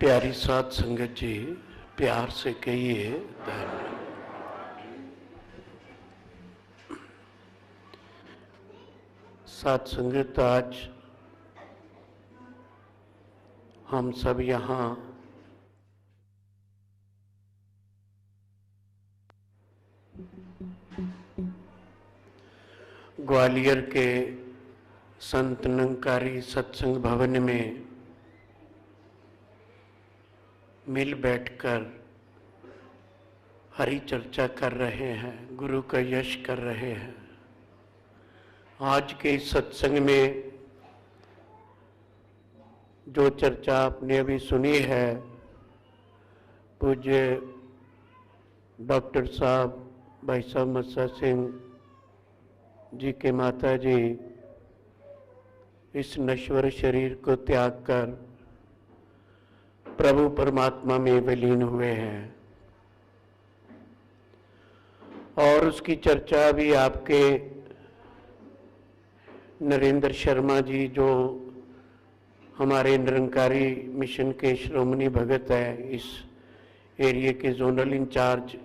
प्यारी साध संगत जी, प्यार से कहिए धन्य। साध संगत, आज हम सब यहाँ ग्वालियर के संत निरंकारी सत्संग भवन में मिल बैठकर हरि चर्चा कर रहे हैं, गुरु का यश कर रहे हैं। आज के इस सत्संग में जो चर्चा आपने अभी सुनी है, पूज्य डॉक्टर साहब भाई साहब मस्सा सिंह जी के माता जी इस नश्वर शरीर को त्याग कर प्रभु परमात्मा में विलीन हुए हैं, और उसकी चर्चा भी आपके नरेंद्र शर्मा जी, जो हमारे निरंकारी मिशन के श्रोमणी भगत है, इस एरिया के जोनल इंचार्ज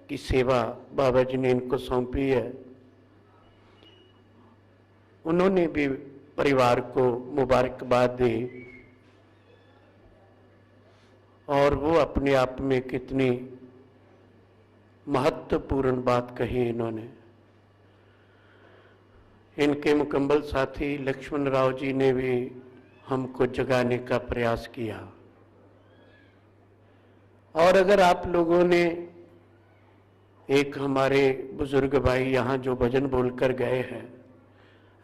की सेवा बाबा जी ने इनको सौंपी है। उन्होंने भी परिवार को मुबारकबाद दी, और वो अपने आप में कितनी महत्वपूर्ण बात कही इन्होंने। इनके मुकम्मल साथी लक्ष्मण राव जी ने भी हमको जगाने का प्रयास किया। और अगर आप लोगों ने, एक हमारे बुजुर्ग भाई यहाँ जो भजन बोलकर गए हैं,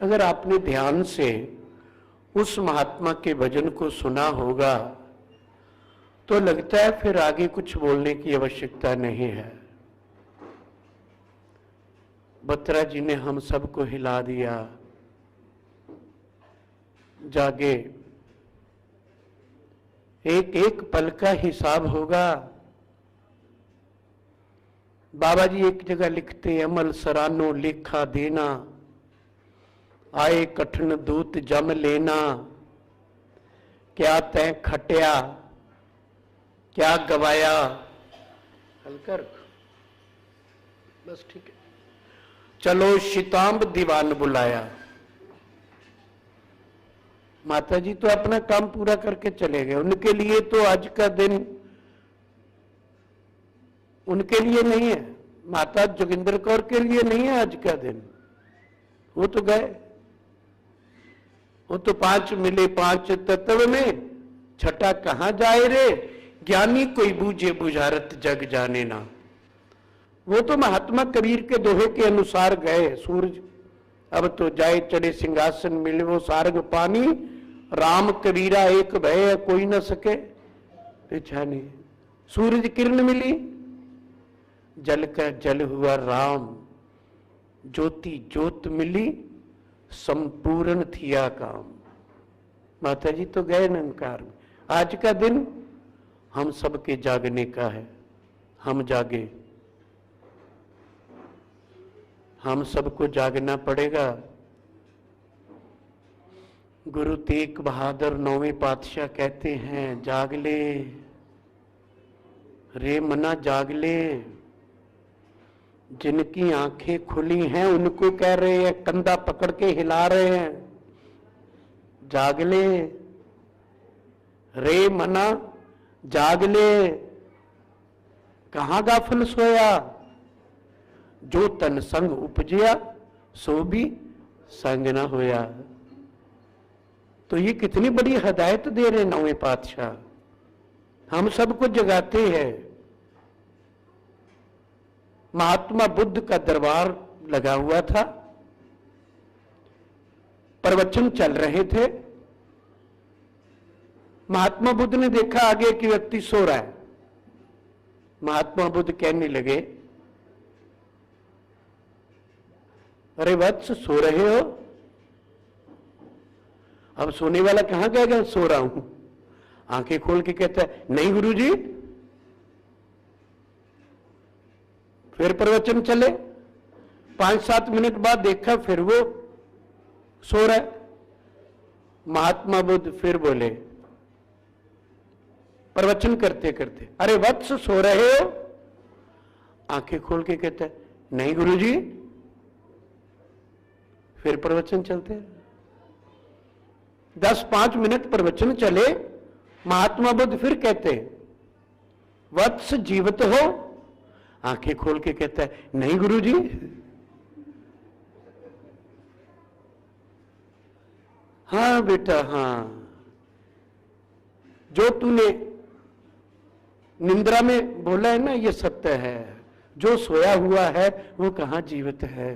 अगर आपने ध्यान से उस महात्मा के भजन को सुना होगा तो लगता है फिर आगे कुछ बोलने की आवश्यकता नहीं है। बत्रा जी ने हम सबको हिला दिया, जागे, एक एक पल का हिसाब होगा। बाबा जी एक जगह लिखते, अमल सरानो लेखा देना, आए कठिन दूत जम लेना, क्या तैं खटिया क्या गवाया। हल्का रखो, बस ठीक है। चलो शितांब दीवान बुलाया। माता जी तो अपना काम पूरा करके चले गए, उनके लिए तो आज का दिन उनके लिए नहीं है, माता जोगिंदर कौर के लिए नहीं है आज का दिन। वो तो गए, वो तो 5 मिले 5 तत्व में, छठा कहां जाए रे, ज्ञानी कोई बूझे बुझारत जग जाने ना। वो तो महात्मा कबीर के दोहे के अनुसार गए। सूरज अब तो जाए चढ़े सिंहासन, मिले वो सारंग पानी, राम कबीरा एक भय कोई न सके पहचाने। सूरज किरण मिली, जल का जल हुआ राम, ज्योति ज्योत मिली, संपूर्ण थिया काम। माता जी तो गए निरंकार में। आज का दिन हम सबके जागने का है। हम जागे, हम सबको जागना पड़ेगा। गुरु तेग बहादुर 9वें पातशाह कहते हैं, जाग ले रे मना जाग ले। जिनकी आंखें खुली हैं उनको कह रहे हैं, कंधा पकड़ के हिला रहे हैं, जाग ले रे मना जाग ले। कहां गाफिल सोया, जो तन संग उपजया सो भी संग न होया। तो ये कितनी बड़ी हदायत दे रहे 9वें पातशाह, हम सबको जगाते हैं। महात्मा बुद्ध का दरबार लगा हुआ था, प्रवचन चल रहे थे। महात्मा बुद्ध ने देखा आगे कि व्यक्ति सो रहा है। महात्मा बुद्ध कहने लगे, अरे वत्स सो रहे हो? अब सोने वाला कहां कहेगा सो रहा हूं। आंखें खोल के कहता है, नहीं गुरुजी। फिर प्रवचन चले, 5-7 मिनट बाद देखा फिर वो सो रहा है। महात्मा बुद्ध फिर बोले, प्रवचन करते करते, अरे वत्स सो रहे हो? आंखें खोल के कहता है नहीं गुरुजी। फिर प्रवचन चलते हैं, 10-5 मिनट प्रवचन चले, महात्मा बुद्ध फिर कहते हैं वत्स जीवित हो? आंखें खोल के कहता है नहीं गुरुजी। हाँ बेटा हाँ, जो तूने निंद्रा में बोला है ना ये सत्य है, जो सोया हुआ है वो कहां जीवित है।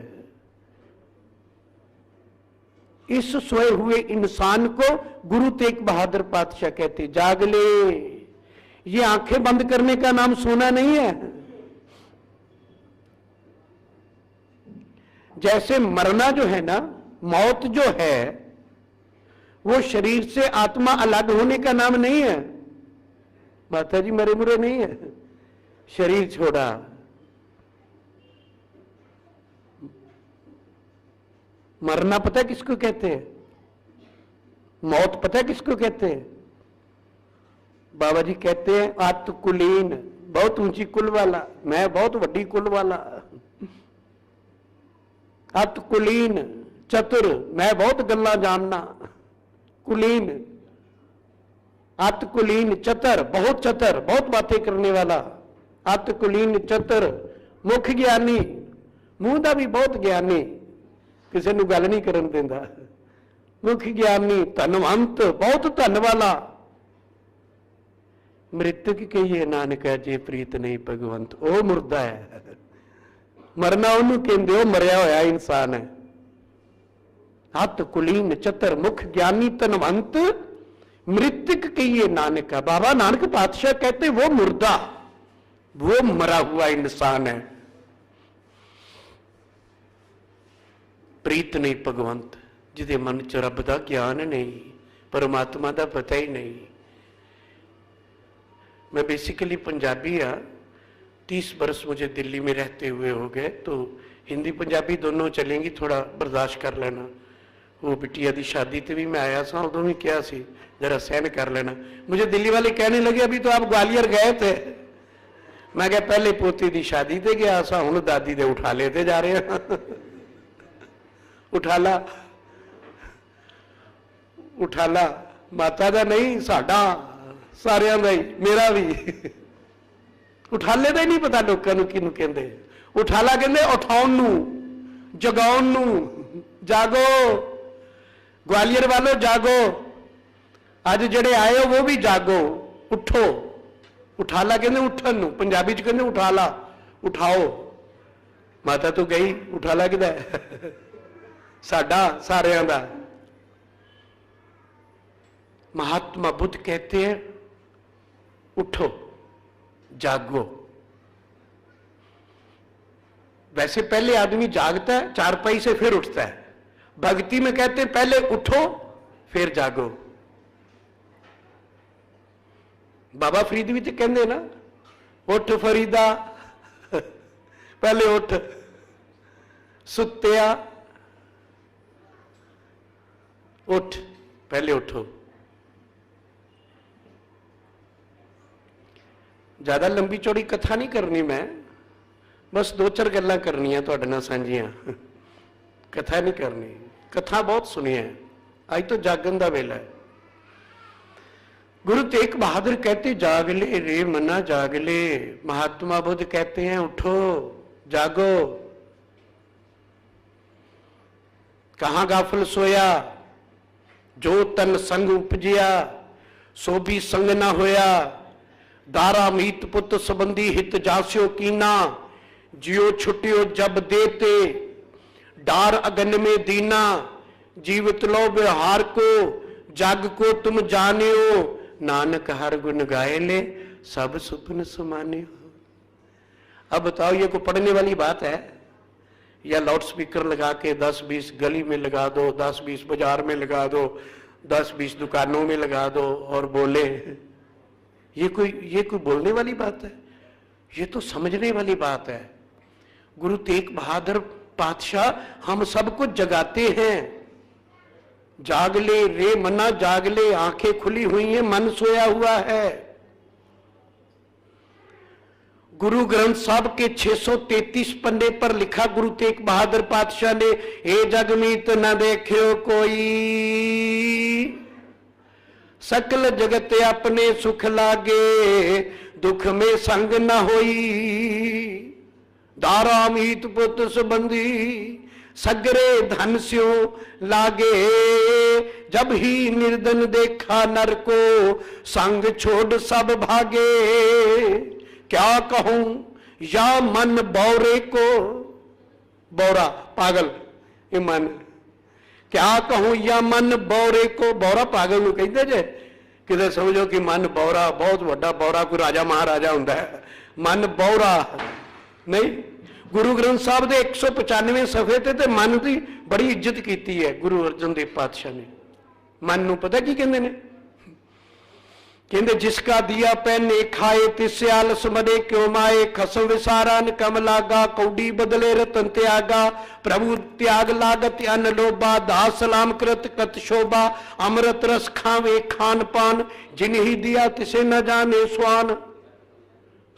इस सोए हुए इंसान को गुरु तेग बहादुर पातशाह कहते जाग ले। ये आंखें बंद करने का नाम सोना नहीं है। जैसे मरना जो है ना, मौत जो है, वो शरीर से आत्मा अलग होने का नाम नहीं है। माता जी मरे मुरे नहीं है, शरीर छोड़ा। मरना पता किसको कहते हैं? मौत पता किसको कहते हैं? बाबा जी कहते हैं आत्कुलीन, बहुत ऊंची कुल वाला, मैं बहुत वड्डी कुल वाला। आत्कुलीन चतुर, मैं बहुत गल्ला जानना। कुलीन, आत्कुलीन चतर, बहुत चतर, बहुत बातें करने वाला। आत्कुलीन चतर, मुख ज्ञानी, मुंह दा भी बहुत ज्ञानी, किसी ਨੂੰ गल नहीं करन देंदा। मुख ज्ञानी, धनवंत, बहुत धन वाला। मृतक कहिए नानक जे प्रीत नहीं भगवंत, ਉਹ मुर्दा है। मरना ਉਹਨੂੰ ਕਹਿੰਦੇ, ਉਹ मरिया होया इंसान है। हत कुलीन चतर, मुख ज्ञानी, धनवंत, मृतक कहिए नानक। बाबा नानक पातशाह कहते वो मुर्दा, वो मरा हुआ इंसान है। प्रीत नहीं भगवंत, जिदे मन च रब का ज्ञान नहीं, परमात्मा का पता ही नहीं। मैं बेसिकली पंजाबी हाँ, 30 बरस मुझे दिल्ली में रहते हुए हो गए, तो हिंदी पंजाबी दोनों चलेंगी, थोड़ा बर्दाश्त कर लेना। वो बिटिया की शादी ते भी मैं आया था, उदों भी क्या सी जरा सहन कर लेना। मुझे दिल्ली वाले कहने लगे अभी तो आप ग्वालियर गए थे। मैं क्या पहले पोती की शादी ते गया सा, हुण दादी दे उठाले ते जा रहे हैं। उठाला उठाला माता का नहीं, साडा सारियां दा ही, मेरा भी। उठाले का ही नहीं पता लोगों को किनू कहंदे। उठाला कहंदे उठाउण नू, जगाउण नू। जागो ग्वालियर वालों, जागो, अज जड़े आए हो वो भी जागो, उठो। उठाला कहंदे उठन नू, पंजाबी च कहंदे उठाला, उठाओ। माता तो गई, उठाला किदा है? साडा सारियां दा। महात्मा बुद्ध कहते हैं उठो, जागो। वैसे पहले आदमी जागता है, चारपाई से फिर उठता है। भक्ति में कहते हैं पहले उठो फिर जागो। बाबा फरीद भी तो कहते ना, उठ फरीदा, पहले उठ। सुत्या, उठ, पहले उठो। ज्यादा लंबी चौड़ी कथा नहीं करनी मैं, बस 2-4 गल्लां करनियां तुहाडे नाल सांझियां। कथा नहीं करनी, कथा बहुत सुनी है, अज तो जागन का वेला है। गुरु तेग बहादुर कहते जाग ले रे मना जाग ले। महात्मा बुद्ध कहते हैं उठो, जागो। कहां गाफल सोया, जो तन संग उपजिया सो भी संग ना होया। दारा मीत पुत संबंधी हित जास्यो कीना, जियो छुटियो जब देते डार अगन में दीना। जीवित लो व्यवहार को, जग को तुम जाने हो। नानक हर गुण गाए ले, सब सुपन समाने हो। अब बताओ ये कोई पढ़ने वाली बात है? या लाउड स्पीकर लगा के 10-20 गली में लगा दो, 10-20 बाजार में लगा दो, 10-20 दुकानों में लगा दो और बोले? ये कोई बोलने वाली बात है? ये तो समझने वाली बात है। गुरु तेग बहादुर पातशाह हम सबको जगाते हैं। जाग ले रे मना जाग ले, आंखें खुली हुई हैं, मन सोया हुआ है। गुरु ग्रंथ साहब के 633 पन्ने पर लिखा गुरु तेग बहादुर पातशाह ने, ए जग मीत न देखियो कोई, सकल जगत अपने सुख लागे, दुख में संग न होई, दारा मीत पुत संबंधी, सगरे धन स्यो लागे, जब ही निर्धन देखा नर को, संग छोड़ सब भागे, क्या कहूं या मन बौरे को, बौरा पागल ये मन, क्या कहूं या मन बौरे को, बौरा पागल नूं कहंदे जे, किते समझो कि मन बौरा बहुत वड्डा बौरा कोई राजा महाराजा हुंदा है, मन बौरा नहीं। गुरु ग्रंथ साहब दे 195 सफे ते मन की बड़ी इज्जत की है गुरु अर्जन देव पातशाह ने। मन नूं पता की कहंदे ने, कहंदे जिसका दिया पहने खाए तिस आलस मरे क्यों माए, खसम विसारा न कम लागा, कौडी बदले रतन त्यागा, प्रभु त्याग लागत अन्न लोबा, दास सलाम कृत कत शोभा, अमृत रस खावे खान पान, जिन ही दिया तिसे न जाने स्वान।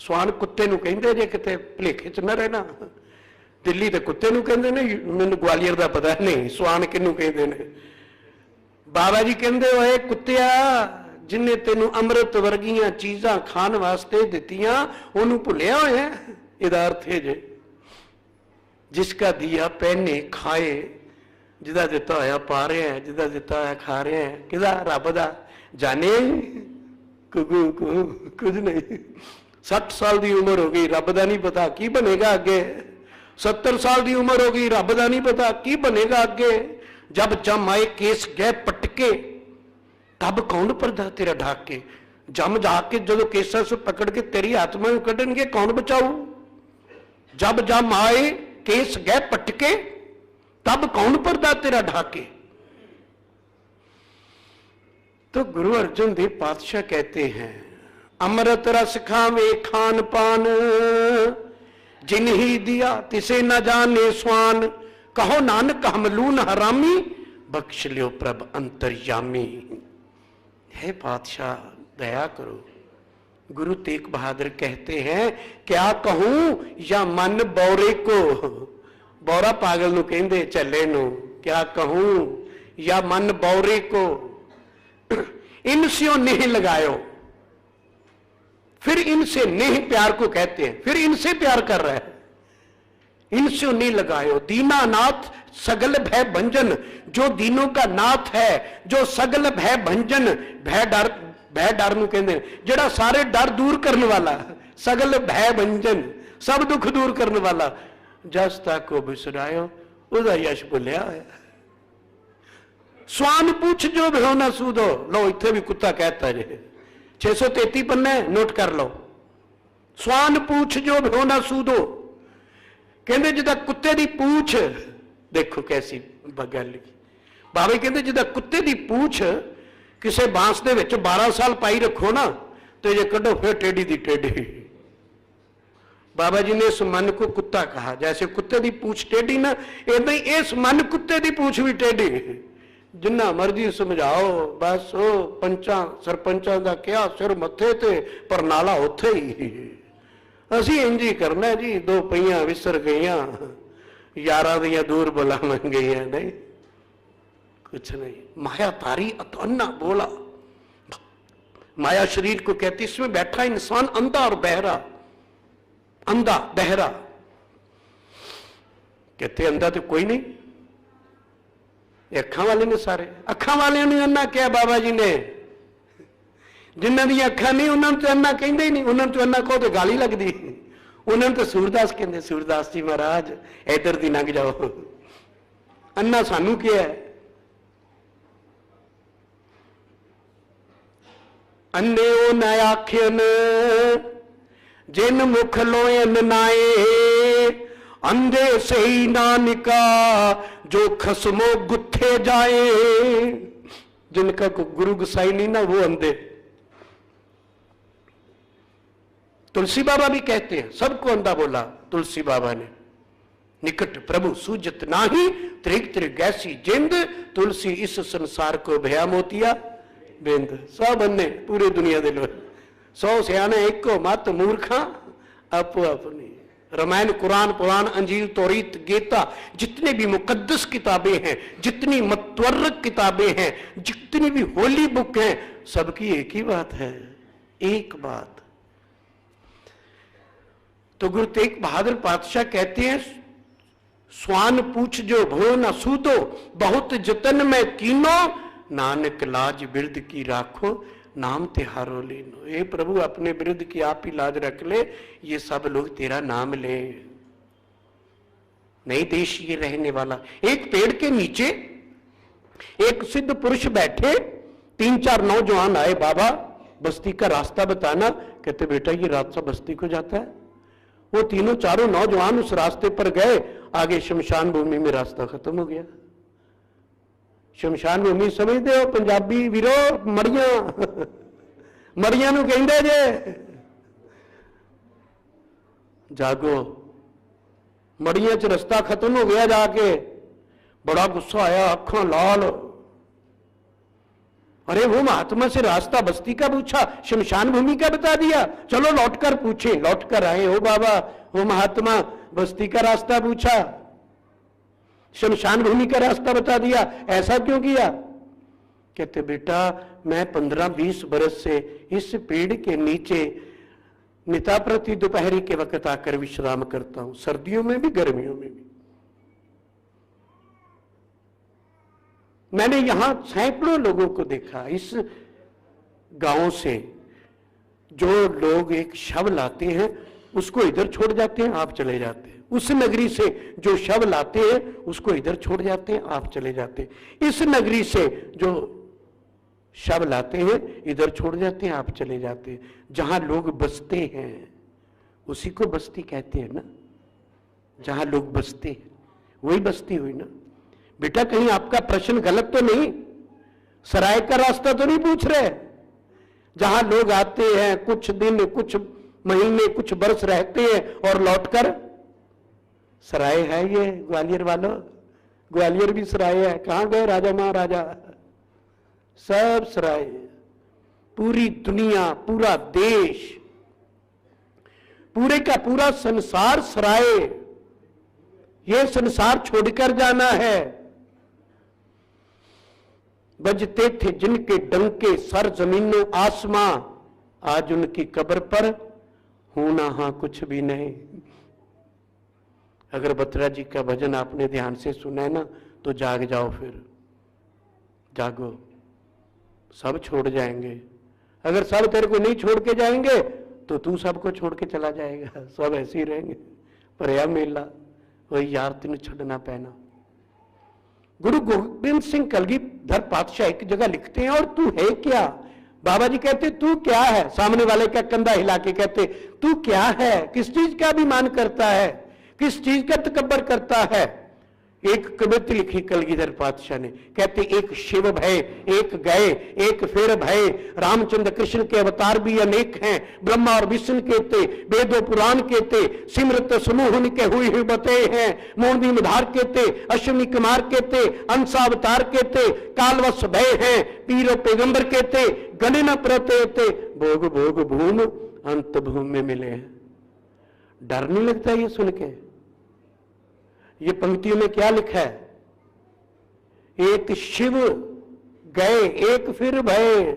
स्वान कुत्ते नूं कहंदे जे किते भुलेखे च न रहना, दिल्ली दे कुत्ते नूं कहंदे ने, मैनूं ग्वालियर दा पता नहीं स्वान किनूं कहंदे ने। बाबा जी कहंदे ओए कुत्तिया, जिन्हें तेनू अमृत वर्गियां चीज़ां खाण वास्ते दित्तियां उन्होंने भुलिया होया। इहदा अर्थ है जे जिसका दिया पहने खाए, जिदा दिता होया पा रहे हैं, जिदा दिता होया खा रहे हैं, किदा रब दा जाने कुछ नहीं। 60 साल की उम्र हो गई, रब दा नहीं पता की बनेगा अगे। 70 साल की उम्र हो गई, रब दा नहीं पता की बनेगा अगे। जब जम आए केस गए पटके, तब कौन पर्दा तेरा ढाक के, जम जाके जो केसा से पकड़ के तेरी आत्मा में कढ़नगे कौन बचाऊ। जब जम आए केस गए पटके, तब कौन पर्दा तेरा ढाके। तो गुरु अर्जन देव पातशाह कहते हैं, अमृत रस खावे खान पान, जिन ही दिया तिसे न जाने स्वान, कहो नानक हम लून हरामी, बख्श लियो प्रभ अंतर्यामी। हे पातशाह दया करो। गुरु तेग बहादुर कहते हैं, क्या कहूं या मन बौरे को, बौरा पागल नु कहंदे चले नु, क्या कहूं या मन बौरे को, इनसे नहीं लगायो। फिर इनसे नहीं प्यार को कहते हैं, फिर इनसे प्यार कर रहा है, इनसे नहीं लगायो। दीनानाथ सगल भय भंजन, जो दीनों का नाथ है, जो सगल भय भंजन, भय डर नूं कहंदे ने, जेड़ा सारे डर दूर करने वाला, सगल भय भंजन सब दुख दूर करने वाला, जस तक को बिसरायो उदा यश भुलिया होया। स्वान पूछ जो भ्यो ना सूदो, लो इत्थे भी कुत्ता कहता जे 633 पन्ने नोट कर लो। स्वान पूछ जो भ्यो ना सूदो, कहंदे जिदा कुत्ते दी पूछ, देखो कैसी गल। बाबा कहते जिदा कुत्ते दी पूछ किसी बांस दे विच 12 साल पाई रखो ना, तो जे कड्डो फिर टेढ़ी दी टेढ़ी। बाबा जी ने इस मन को कुत्ता कहा, जैसे कुत्ते दी पूछ टेढ़ी ना, इदां ही इस मन कुत्ते दी पूछ भी टेढ़ी। जिन्ना मर्जी समझाओ, बस ओ पंचा सरपंचा दा क्या सिर मत्थे ते पर नाला उत्थे ही। असी इंज ही करना जी, दो पईयां विसर गईयां, यारां दियां दूर बुलावन गईयां, नहीं कुछ नहीं। माया तारी अतन्ना बोला, माया शरीर को कहती, इसमें बैठा इंसान अंधा और बहरा, अंधा बहरा। कहते अंधा तो कोई नहीं, अखा वाले ने सारे, अखा वाले ने अन्ना क्या बाबा जी ने, जिन्हों दी अखा नहीं उन्होंने तो अन्ना कहते ही नहीं, उन्होंने तो अन्ना कहो तो गाली लगती, उन्होंने तो सूरदास कहते, सूरदास जी महाराज इधर दी लंघ जाओ, अन्ना सानू क्या है। अन्ने ओ न आख्यन जिन मुख लोयन नाए, अंधे से ही नानिका जो खसमो गुत्थे जाए। जिनका को गुरु गुसाई नहीं ना, वो अंधे। तुलसी बाबा भी कहते हैं, सबको अंधा बोला तुलसी बाबा ने। निकट प्रभु सूजत नाही, त्रिग त्रिग ऐसी जिंद, तुलसी इस संसार को भया मोतिया बिंद। सब अन्ने पूरी दुनिया दे लोग, 100 सियाने एको मत मूर्खा अपो अपनी। रामायण, कुरान, पुराण, अंजील, तौरीत, गीता, जितने भी मुकद्दस किताबें हैं, जितनी मतवर्रक किताबें हैं, जितनी भी होली बुक हैं, सबकी एक ही बात है, एक बात। तो गुरु तेग बहादुर पातशाह कहते हैं, स्वान पूछ जो भो न सूदो, बहुत जतन में कीनो, नानक लाज बिरद की राखो, नाम तिहारो लेनो। हे प्रभु, अपने बिरद की आप ही लाज रख ले, ये सब लोग तेरा नाम ले, नहीं देश ये रहने वाला। एक पेड़ के नीचे एक सिद्ध पुरुष बैठे, 3-4 नौजवान आए, बाबा बस्ती का रास्ता बताना। कहते बेटा ये रास्ता बस्ती को जाता है। वो 3-4 नौजवान उस रास्ते पर गए, आगे शमशान भूमि में रास्ता खत्म हो गया। शमशान भूमि समझते हो पंजाबी वीरो, मड़ियां मड़ियां नूं कहंदे जे, जागो। मड़ियां च रास्ता खत्म हो गया, जाके बड़ा गुस्सा आया, अखां लाल। अरे वो महात्मा से रास्ता बस्ती का पूछा, शमशान भूमि का बता दिया, चलो लौटकर पूछे। लौटकर आए, ओ बाबा, वो महात्मा बस्ती का रास्ता पूछा, शमशान भूमि का रास्ता बता दिया, ऐसा क्यों किया? कहते बेटा मैं 15-20 बरस से इस पेड़ के नीचे निता प्रति दोपहरी के वक्त आकर विश्राम करता हूं, सर्दियों में भी गर्मियों में भी। मैंने यहां सैकड़ों लोगों को देखा। इस गांव से जो लोग एक शव लाते हैं उसको इधर छोड़ जाते हैं, आप चले जाते हैं। उस नगरी से जो शव लाते हैं उसको इधर छोड़ जाते हैं, आप चले जाते हैं। इस नगरी से जो शव लाते हैं इधर छोड़ जाते हैं, आप चले जाते हैं। जहां लोग बसते हैं उसी को बस्ती कहते हैं ना, जहां लोग बसते हैं वही बस्ती हुई ना। बेटा कहीं आपका प्रश्न गलत तो नहीं, सराय का रास्ता तो नहीं पूछ रहे। जहां लोग आते हैं, कुछ दिन, कुछ महीने, कुछ बरस रहते हैं और लौटकर, सराय है ये ग्वालियर वालों, ग्वालियर भी सराय है। कहां गए राजा महाराजा? सब सराय। पूरी दुनिया, पूरा देश, पूरे का पूरा संसार सराय। ये संसार छोड़कर जाना है। बजते थे जिनके डंके सर जमीनों आसमां, आज उनकी कब्र पर होना हां कुछ भी नहीं। अगर बत्रा जी का भजन आपने ध्यान से सुना है ना तो जाग जाओ, फिर जागो। सब छोड़ जाएंगे। अगर सब तेरे को नहीं छोड़ के जाएंगे तो तू सबको छोड़ के चला जाएगा। सब ऐसे ही रहेंगे। पर यह मेला वही यार तेन छड़ना पैना। गुरु गोबिंद सिंह कलगीधर पातशाह एक जगह लिखते हैं, और तू है क्या? बाबा जी कहते तू क्या है? सामने वाले का कंधा हिला के कहते तू क्या है? किस चीज का अभिमान करता है? किस चीज का तकब्बर करता है? एक कविता लिखी कलगीधर पातशाह ने, कहते एक शिव भय, एक गए, एक फिर भय। रामचंद्र कृष्ण के अवतार भी अनेक हैं, ब्रह्मा और विष्णु के ते, वेदो पुराण के ते, सिमरत समूह के हुई बते हैं। मोहनी मधार के ते, अश्विनी कुमार के ते, अंशा अवतार के ते, कालवश भय हैं, पीरो पैगंबर के ते, गणे न प्रते ते, भोग भोग भूम अंत भूमि में मिले हैं। डर नहीं लगता ये सुन के? ये पंक्तियों में क्या लिखा है? एक शिव गए, एक फिर भय।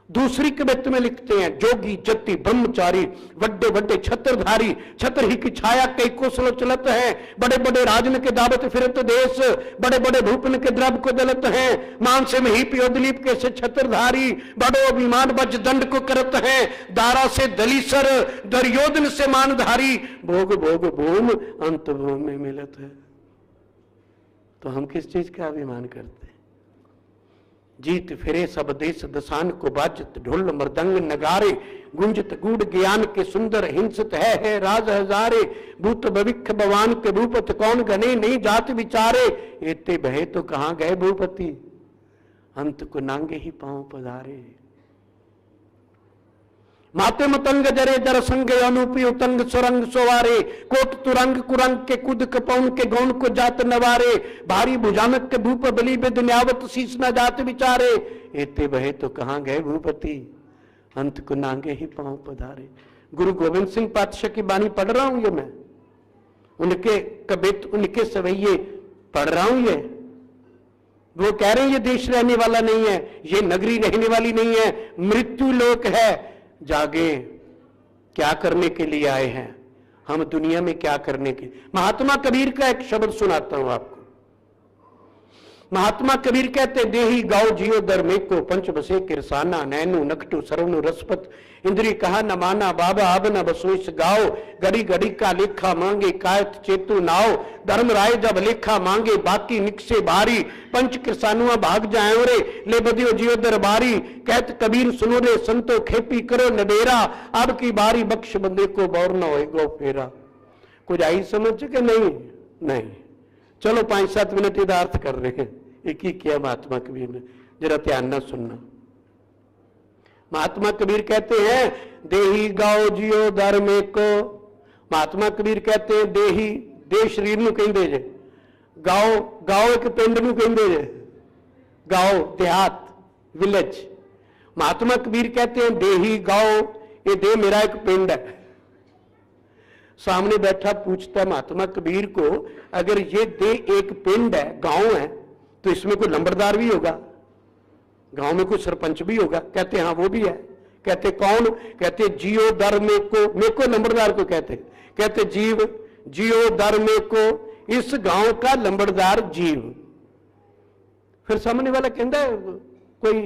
दूसरी कविता में लिखते हैं जोगी जति ब्रह्मचारी, वड्डे वड्डे छत्रधारी, छत्र ही की छाया कई कुशल चलत है। बड़े बड़े राजन के दावत फिरत देश, बड़े बड़े भूपन के द्रव को दलत है। मान से मही पियो दिलीप के से छत्रधारी, बड़ो अभिमान बज दंड को करत है। दारा से दलीसर, दुर्योधन से मानधारी, भोग भोग भूम अंत भूम में मिलत है। तो हम किस चीज का अभिमान करते? जीत फिरे सब देश दसान को बाजत, ढोल मृदंग नगारे, गुंजत गूढ़ ज्ञान के सुंदर हिंसत है राज हजारे। भूत भविख भवान के भूपत कौन गने, नहीं जात विचारे। एते भय तो कहां गए भूपति, अंत को नांगे ही पांव पधारे। माते मतंग जरे जर संग अनुपी उतंग सुरंग सोवारे। कोट तुरंग कुरंग के कुद कपौन के गौन को जात नवारे। भारी भुजानक के भूप बलि बिद न्यावत शीश न जात विचारे। एते बहे तो कहां गए भूपति, अंत को नांगे ही पांव पधारे। गुरु गोविंद सिंह पातशाह की बानी पढ़ रहा हूं ये मैं, उनके कवित, उनके सवैये पढ़ रहा हूं ये। वो कह रहे हैं ये देश रहने वाला नहीं है, ये नगरी रहने वाली नहीं है, मृत्यु लोक है। जागे, क्या करने के लिए आए हैं हम दुनिया में, क्या करने के। महात्मा कबीर का एक शब्द सुनाता हूं आपको। महात्मा कबीर कहते, देही गाओ जियो धर्मे को, पंच बसे किरसाना, नैनु नकटू सरवनु रसपत, इंद्री कहा न माना, बाबा अब न बसो इस गाओ, घड़ी घड़ी का लेखा मांगे, कायत चेतु नाओ, धर्म राय जब लेखा मांगे, बाकी निकसे भारी, पंच किरसानुआ भाग जाए रे, ले बदियो जियो दरबारी, कहत कबीर सुनो रे संतो, खेपी करो नडेरा, अब की बारी बख्श बंदे को बौर न होएगो फेरा। कुछ आई समझ के नहीं, चलो 5-7 मिनट इधर अर्थ कर रहे हैं। एक ही किया महात्मा कबीर ने, जरा ध्यान ना सुनना। महात्मा कबीर कहते हैं, देही गाओ जियो धर्मे को। महात्मा कबीर कहते हैं, देही दे शरीर नूं कहंदे जे, गाओ गाओ एक पिंड नूं कहंदे जे, गाओ देहात विलेज। महात्मा कबीर कहते हैं, देही गाओ, ये दे मेरा एक पिंड है। सामने बैठा पूछता महात्मा कबीर को, अगर ये दे एक पिंड है, गांव है, तो इसमें कोई लंबरदार भी होगा, गांव में कोई सरपंच भी होगा? कहते हाँ वो भी है। कहते कौन? कहते जियो दर में को लंबरदार को कहते जीव, जियो दर में को, इस गांव का लंबरदार जीव। फिर सामने वाला कहता है कोई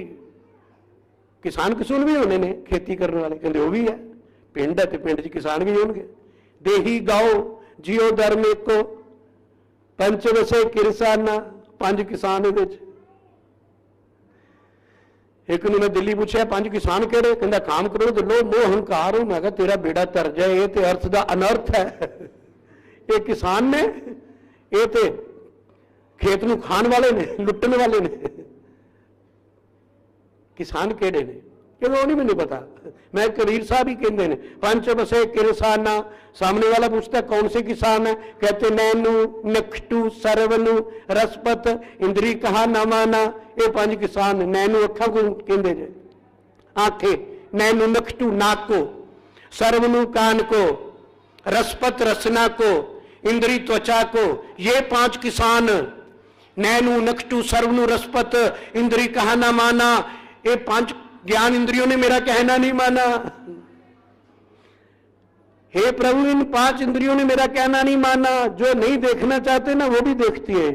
किसान किसून भी होने ने, खेती करने वाले, कहते वो भी है, पिंड है तो पिंड च किसान भी होंगे। देही गाओ जियो दर में को, पंच वसे किरसाना, 5 किसान। एक ने मैं दिल्ली पूछा 5 किसान केड़े? कहता काम करो तो लो, मोह अहंकार हो। मैं कहा तेरा बेड़ा तर जाए, ये तो अर्थ का अनर्थ है। ये किसान ने, ये तो खेत नूं खाण वाले ने, लुटन वाले ने। किसान केड़े ने? वो नहीं मैंने पता। मैं कबीर साहब ही कहते हैं, पंच बसे किरसाना। सामने वाला पूछता कौन से किसान है? कहते नैनु नक्षटू सरवनु रसपत, इंद्री कहा न माना। ये 5 किसान। नैनु अखा को कहते जे, आंखें, नैनु नक्षटू नाक को, सरवनु कान को, रसपत रसना को, इंद्री त्वचा को। ये 5 किसान, नैनु नक्षटू सरवनु रसपत, इंद्री कहा न माना। ये 5 ज्ञान इंद्रियों ने मेरा कहना नहीं माना। हे प्रभु, इन 5 इंद्रियों ने मेरा कहना नहीं माना। जो नहीं देखना चाहते ना वो भी देखती है।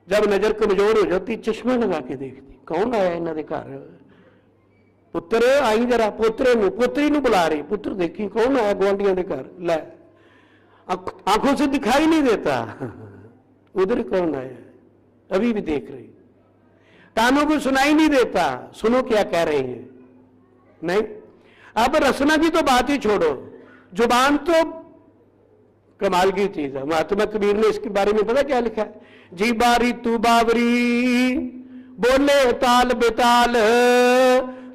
जब नजर कमजोर हो जाती चश्मा लगा के देखती, कौन आया इन्हों के घर? पुत्र आई जरा, पोतरे नूं, पोतरी नूं बुला रही, पुत्र देखी कौन आया गुआंढियों के घर। लै आंखों से दिखाई नहीं देता, उधर कौन आया, अभी भी देख रही। कानों को सुनाई नहीं देता, सुनो क्या कह रहे हैं। नहीं, अब रसना की तो बात ही छोड़ो, जुबान तो कमाल की चीज है। महात्मा कबीर ने इसके बारे में पता क्या लिखा है? जी बारी तू बावरी, बोले ताल बेताल,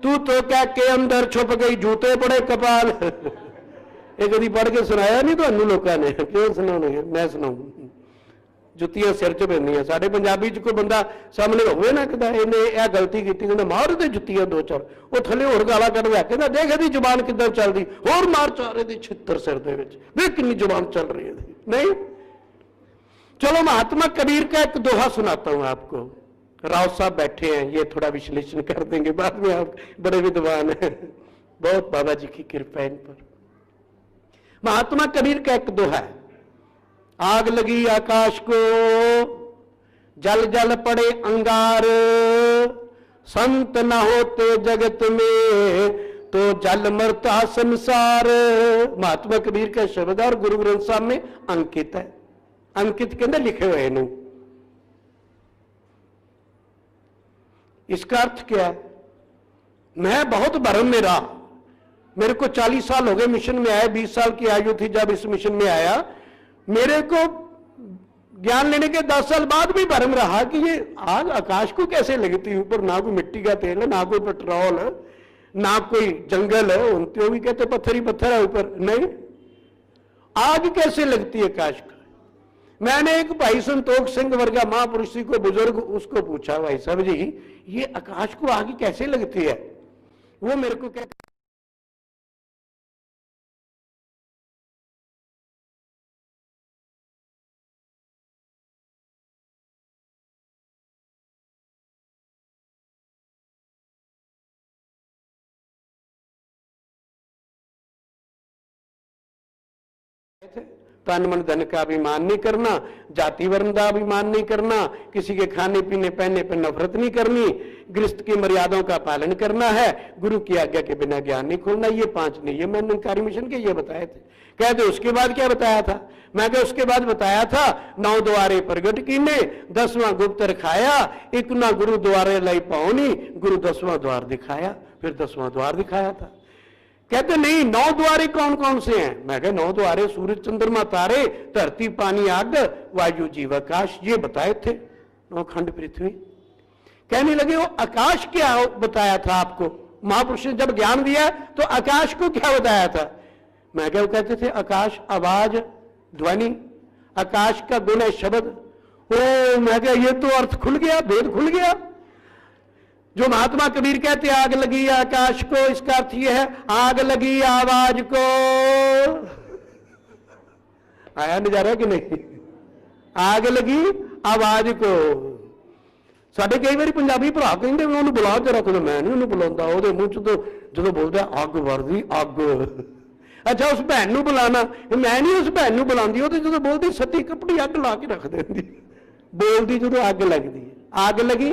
तू तो क्या के अंदर छुप गई, जूते पड़े कपाल। ये कभी पढ़ के सुनाया नहीं तो लोगों ने? क्यों सुनाओगे, मैं सुनाऊं। जुत्तियां सिर च पैंदियां। साडे पंजाबी च कोई बंदा सामने होवे ना, कहता इन्हें यह गलती की, कहता मार दे जुत्तियां 2-4। वो थले होर गाला कढ़दा, कहता देख ਇਹਦੀ जुबान किदां चलदी, होर मार 4 ਇਹਦੇ छित्तर सिर दे विच, देख कितनी जुबान चल रही है। नहीं, चलो महात्मा कबीर का एक दोहा सुनाता हूं आपको। राव साहब बैठे हैं, ये थोड़ा विश्लेषण कर देंगे बाद में। आप बड़े विद्वान हैं, बहुत बाबा जी की कृपा इन पर। महात्मा कबीर का एक दोहा है। आग लगी आकाश को, जल जल पड़े अंगार, संत न होते जगत में तो जल मरता संसार। महात्मा कबीर का शब्द और गुरु ग्रंथ साहब में अंकित है। अंकित के अंदर लिखे हुए हैं। इसका अर्थ क्या है? मैं बहुत भरम में रहा, मेरे को 40 साल हो गए मिशन में आए, 20 साल की आयु थी जब इस मिशन में आया। मेरे को ज्ञान लेने के 10 साल बाद भी भ्रम रहा कि ये आग आकाश को कैसे लगती, ऊपर ना कोई मिट्टी का तेल है, ना कोई पेट्रोल है, ना कोई जंगल है। उनते भी कहते पत्थर ही पत्थर है ऊपर। नहीं, आग कैसे लगती है आकाश को? मैंने एक भाई संतोख सिंह वर्गा महापुरुष को बुजुर्ग, उसको पूछा, भाई साहब जी ये आकाश को आग कैसे लगती है? वो मेरे को कहते तन मन धन का अभिमान नहीं करना, जाति वर्ण का अभिमान नहीं करना, किसी के खाने पीने पहनने पर नफरत नहीं करनी, गृहस्थ की मर्यादाओं का पालन करना है, गुरु की आज्ञा के बिना ज्ञान नहीं खोलना। ये 5 नहीं, ये मैंने निरंकारी मिशन के ये बताए थे। कहते उसके बाद क्या बताया था? मैं क्या उसके बाद बताया था 9 द्वारे प्रगट कीने, 10वां गुप्त रखाया, एक ना गुरु द्वारे लाई पाओनी, गुरु 10वां द्वार दिखाया। फिर 10वां द्वार दिखाया था। कहते नहीं 9 द्वारे कौन कौन से हैं? मैं कहा 9 द्वारे सूर्य चंद्रमा तारे धरती पानी आग वायु जीव आकाश, ये बताए थे। 9 खंड पृथ्वी। कहने लगे वो आकाश क्या बताया था आपको? महापुरुष ने जब ज्ञान दिया तो आकाश को क्या बताया था? मैं क्या कहते थे आकाश आवाज ध्वनि, आकाश का गुण है शब्द। ओ मैं क्या ये तो अर्थ खुल गया, भेद खुल गया। जो महात्मा कबीर कहते आग लगी आकाश को, इसका अर्थ यह है आग लगी आवाज को। आया नजारा कि नहीं? आग लगी आवाज को। साडे कई बार पंजाबी भरा कहते उन्होंने बुला के रख दो, मैं नहीं उन्होंने बुलाता, वो मुंह च तो जो बोलता अग वरदी अग। अच्छा उस भैन को बुलाना, मैं नहीं उस भैन को बुलाती, वो तो जो बोलती सती कपड़ी अग ला के रख देती, बोलती जो अग लगती है। आग लगी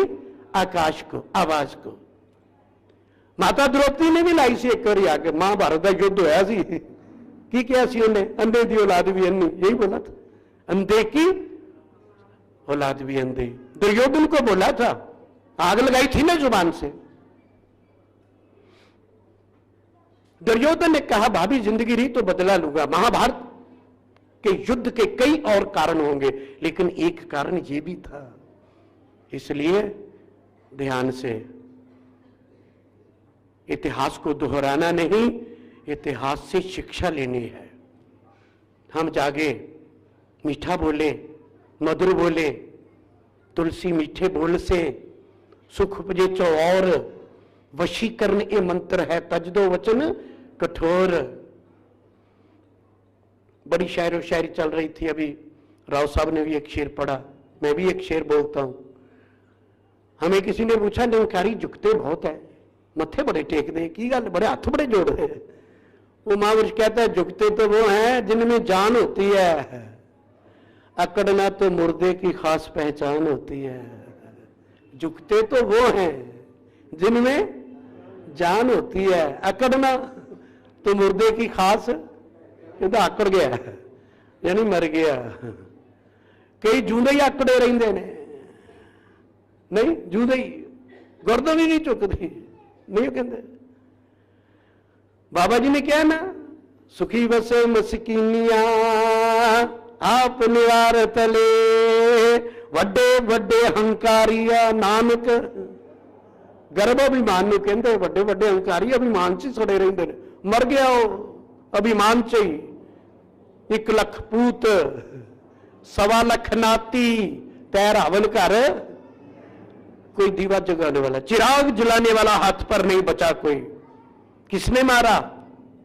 आकाश को, आवाज को। माता द्रौपदी ने भी लाई सी एक बार आग, महाभारत का युद्ध होया सी, की किया सी उन्हें? अंधे की औलाद भी अन्नी, यही बोला था, अंधे की औलाद भी अंधे। दुर्योधन को बोला था, आग लगाई थी ना जुबान से। दुर्योधन ने कहा भाभी जिंदगी रही तो बदला लूंगा। महाभारत के युद्ध के कई और कारण होंगे, लेकिन एक कारण यह भी था। इसलिए ध्यान से, इतिहास को दोहराना नहीं, इतिहास से शिक्षा लेनी है। हम जागे, मीठा बोले, मधुर बोले, तुलसी मीठे बोल से सुख उपजे चौर, वशीकरण ये मंत्र है, तज दो वचन कठोर। बड़ी शायरो शायरी चल रही थी अभी, राव साहब ने भी एक शेर पढ़ा, मैं भी एक शेर बोलता हूं। हमें किसी ने पूछा निरंकारी झुकते बहुत है, मत्थे बड़े टेक दे, की गल बड़े हाथ बड़े जोड़ रहे। वो महापुरुष कहता है झुकते तो वो हैं जिनमें जान होती है, अकड़ना तो मुर्दे की खास पहचान होती है। झुकते तो वो हैं जिनमें जान होती है, अकड़ना तो मुर्दे की खास, ये तो आकड़ गया यानी मर गया। कई जूंदे ही आकड़े रहिंदे ने, नहीं जूंदे ही, गर्दन भी नहीं चुकती, नहीं कहते। बाबा जी ने क्या ना, सुखी बसे मस्कीनिया आप निवार तले, वड्डे वड्डे हंकारिया नानक। गर्भ अभिमान ਨੂੰ ਕਹਿੰਦੇ, ਵੱਡੇ ਵੱਡੇ ਹੰਕਾਰੀ ਅਭਿਮਾਨ 'ਚ ਸੜੇ ਰਹਿੰਦੇ ਨੇ। ਮਰ ਗਿਆ ਉਹ ਅਭਿਮਾਨ 'ਚ ਹੀ। 1 ਲੱਖ ਪੂਤ 1.25 ਲੱਖ ਨਾਤੀ, ਤੈ ਰਾਵਣ ਘਰ कोई दीवा जगाने वाला, चिराग जलाने वाला हाथ पर नहीं बचा कोई। किसने मारा?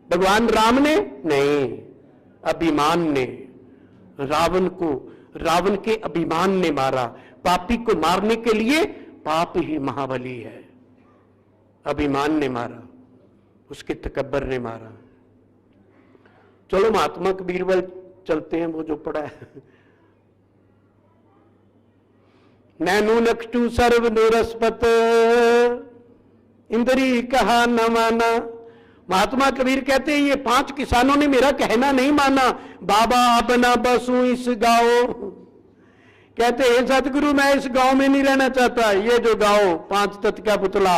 भगवान राम ने? नहीं, अभिमान ने रावण को, रावण के अभिमान ने मारा। पापी को मारने के लिए पाप ही महाबली है, अभिमान ने मारा, उसके तकब्बर ने मारा। चलो महात्मा कबीर वाल चलते हैं, वो जो पढ़ा है, नैनु नक्षु सर्व नुरस्पत इंद्री कहा न माना। महात्मा कबीर कहते हैं ये 5 किसानों ने मेरा कहना नहीं माना। बाबा अब ना बसू इस गांव, कहते हैं सतगुरु मैं इस गांव में नहीं रहना चाहता। ये जो गांव 5 तत्व का पुतला,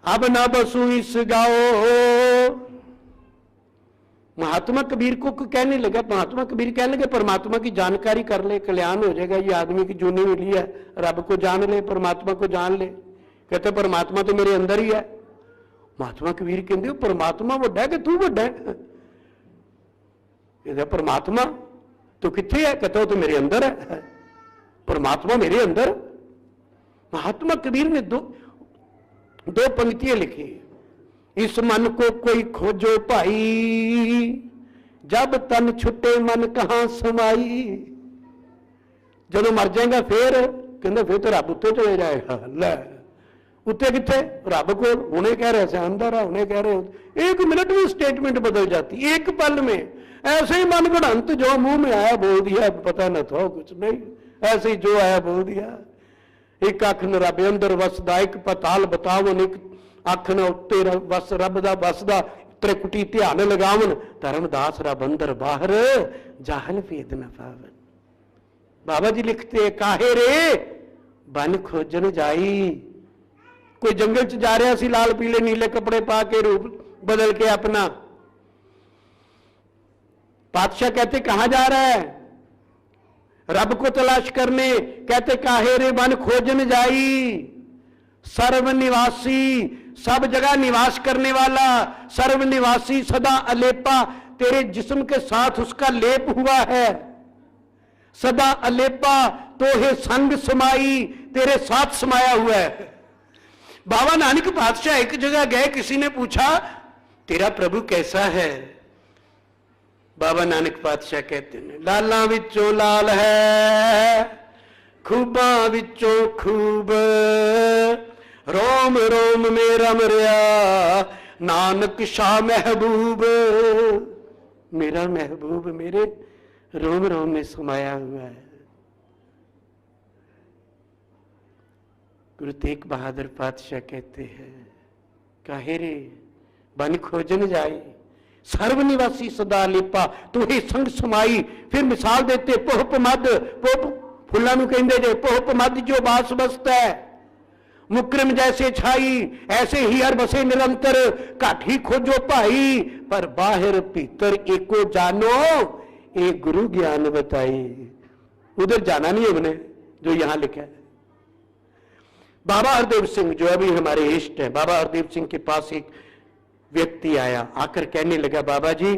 अब ना बसू इस गांव। महात्मा कबीर को कहने लगा, महात्मा कबीर कहने लगे परमात्मा की जानकारी कर ले, कल्याण हो जाएगा। ये आदमी की जूनी मिली है, रब को जान ले, परमात्मा को जान ले। कहते परमात्मा तो मेरे अंदर ही है। महात्मा कबीर कहते परमात्मा वड्डा है कि तू वड्डा है? कहते परमात्मा तो किथे है? कहते हो तो मेरे अंदर है, परमात्मा मेरे अंदर। महात्मा कबीर ने दो पंक्तियां लिखी। इस मन को कोई खोजो भाई, जब तन छुटे मन कहां समाई। जब मर जाएगा फिर कहते फिर तो रब उत्ते चले जाएगा। ले उत्ते कितने रब को हुणे कह रहे से अंदर है, हुणे कह रहे 1 मिनट में स्टेटमेंट बदल जाती, एक पल में। ऐसे ही मन गढ़ंत जो मुंह में आया बोल दिया, पता न था कुछ नहीं, ऐसे ही जो आया बोल दिया। एक अख न रब अंदर वसदा, एक पताल बतावन, एक अख न उत्ते वस रब दा वसदा, त्रिकुटी ध्यान लगावन, धर्मदास रब अंदर बाहर जाहल भेद न पावन। बाबा जी लिखते काहे रे बन खोजन जाई। कोई जंगल च जा रहा सी, लाल पीले नीले कपड़े पा के रूप बदल के अपना, बादशाह कहते कहां जा रहा है, रब को तलाश करने, कहते काहे रे बन खोजन जाई। सर्वनिवासी, सब जगह निवास करने वाला, सर्वनिवासी सदा अलेपा, तेरे जिस्म के साथ उसका लेप हुआ है, सदा अलेपा तो है संग समाई, तेरे साथ समाया हुआ है। बाबा नानक बादशाह एक जगह गए, किसी ने पूछा तेरा प्रभु कैसा है। बाबा नानक बादशाह कहते हैं लाला विचों लाल है, खूबा विचों खूब, रोम रोम मेरा मरिया, नानक शाह महबूब। मेरा महबूब मेरे रोम रोम में समाया हुआ है। गुरु तेग बहादुर पातशाह कहते हैं काहे रे बन खोजन जाई, सर्वनिवासी सदा लेपा तू ही संग समाई। फिर मिसाल देते पोहप मद, पोप फुल्ला नूं कहंदे जे पोहप मद जो बास बसता है, मुकरम जैसे छाई ऐसे ही हर बसे निरंतर, घट ही खोजो भाई पर बाहर भीतर एको जानो, एक गुरु ज्ञान बताई। उधर जाना नहीं हमने जो यहां लिखा है। बाबा हरदेव सिंह जो अभी हमारे इष्ट हैं, बाबा हरदेव सिंह के पास एक व्यक्ति आया, आकर कहने लगा बाबा जी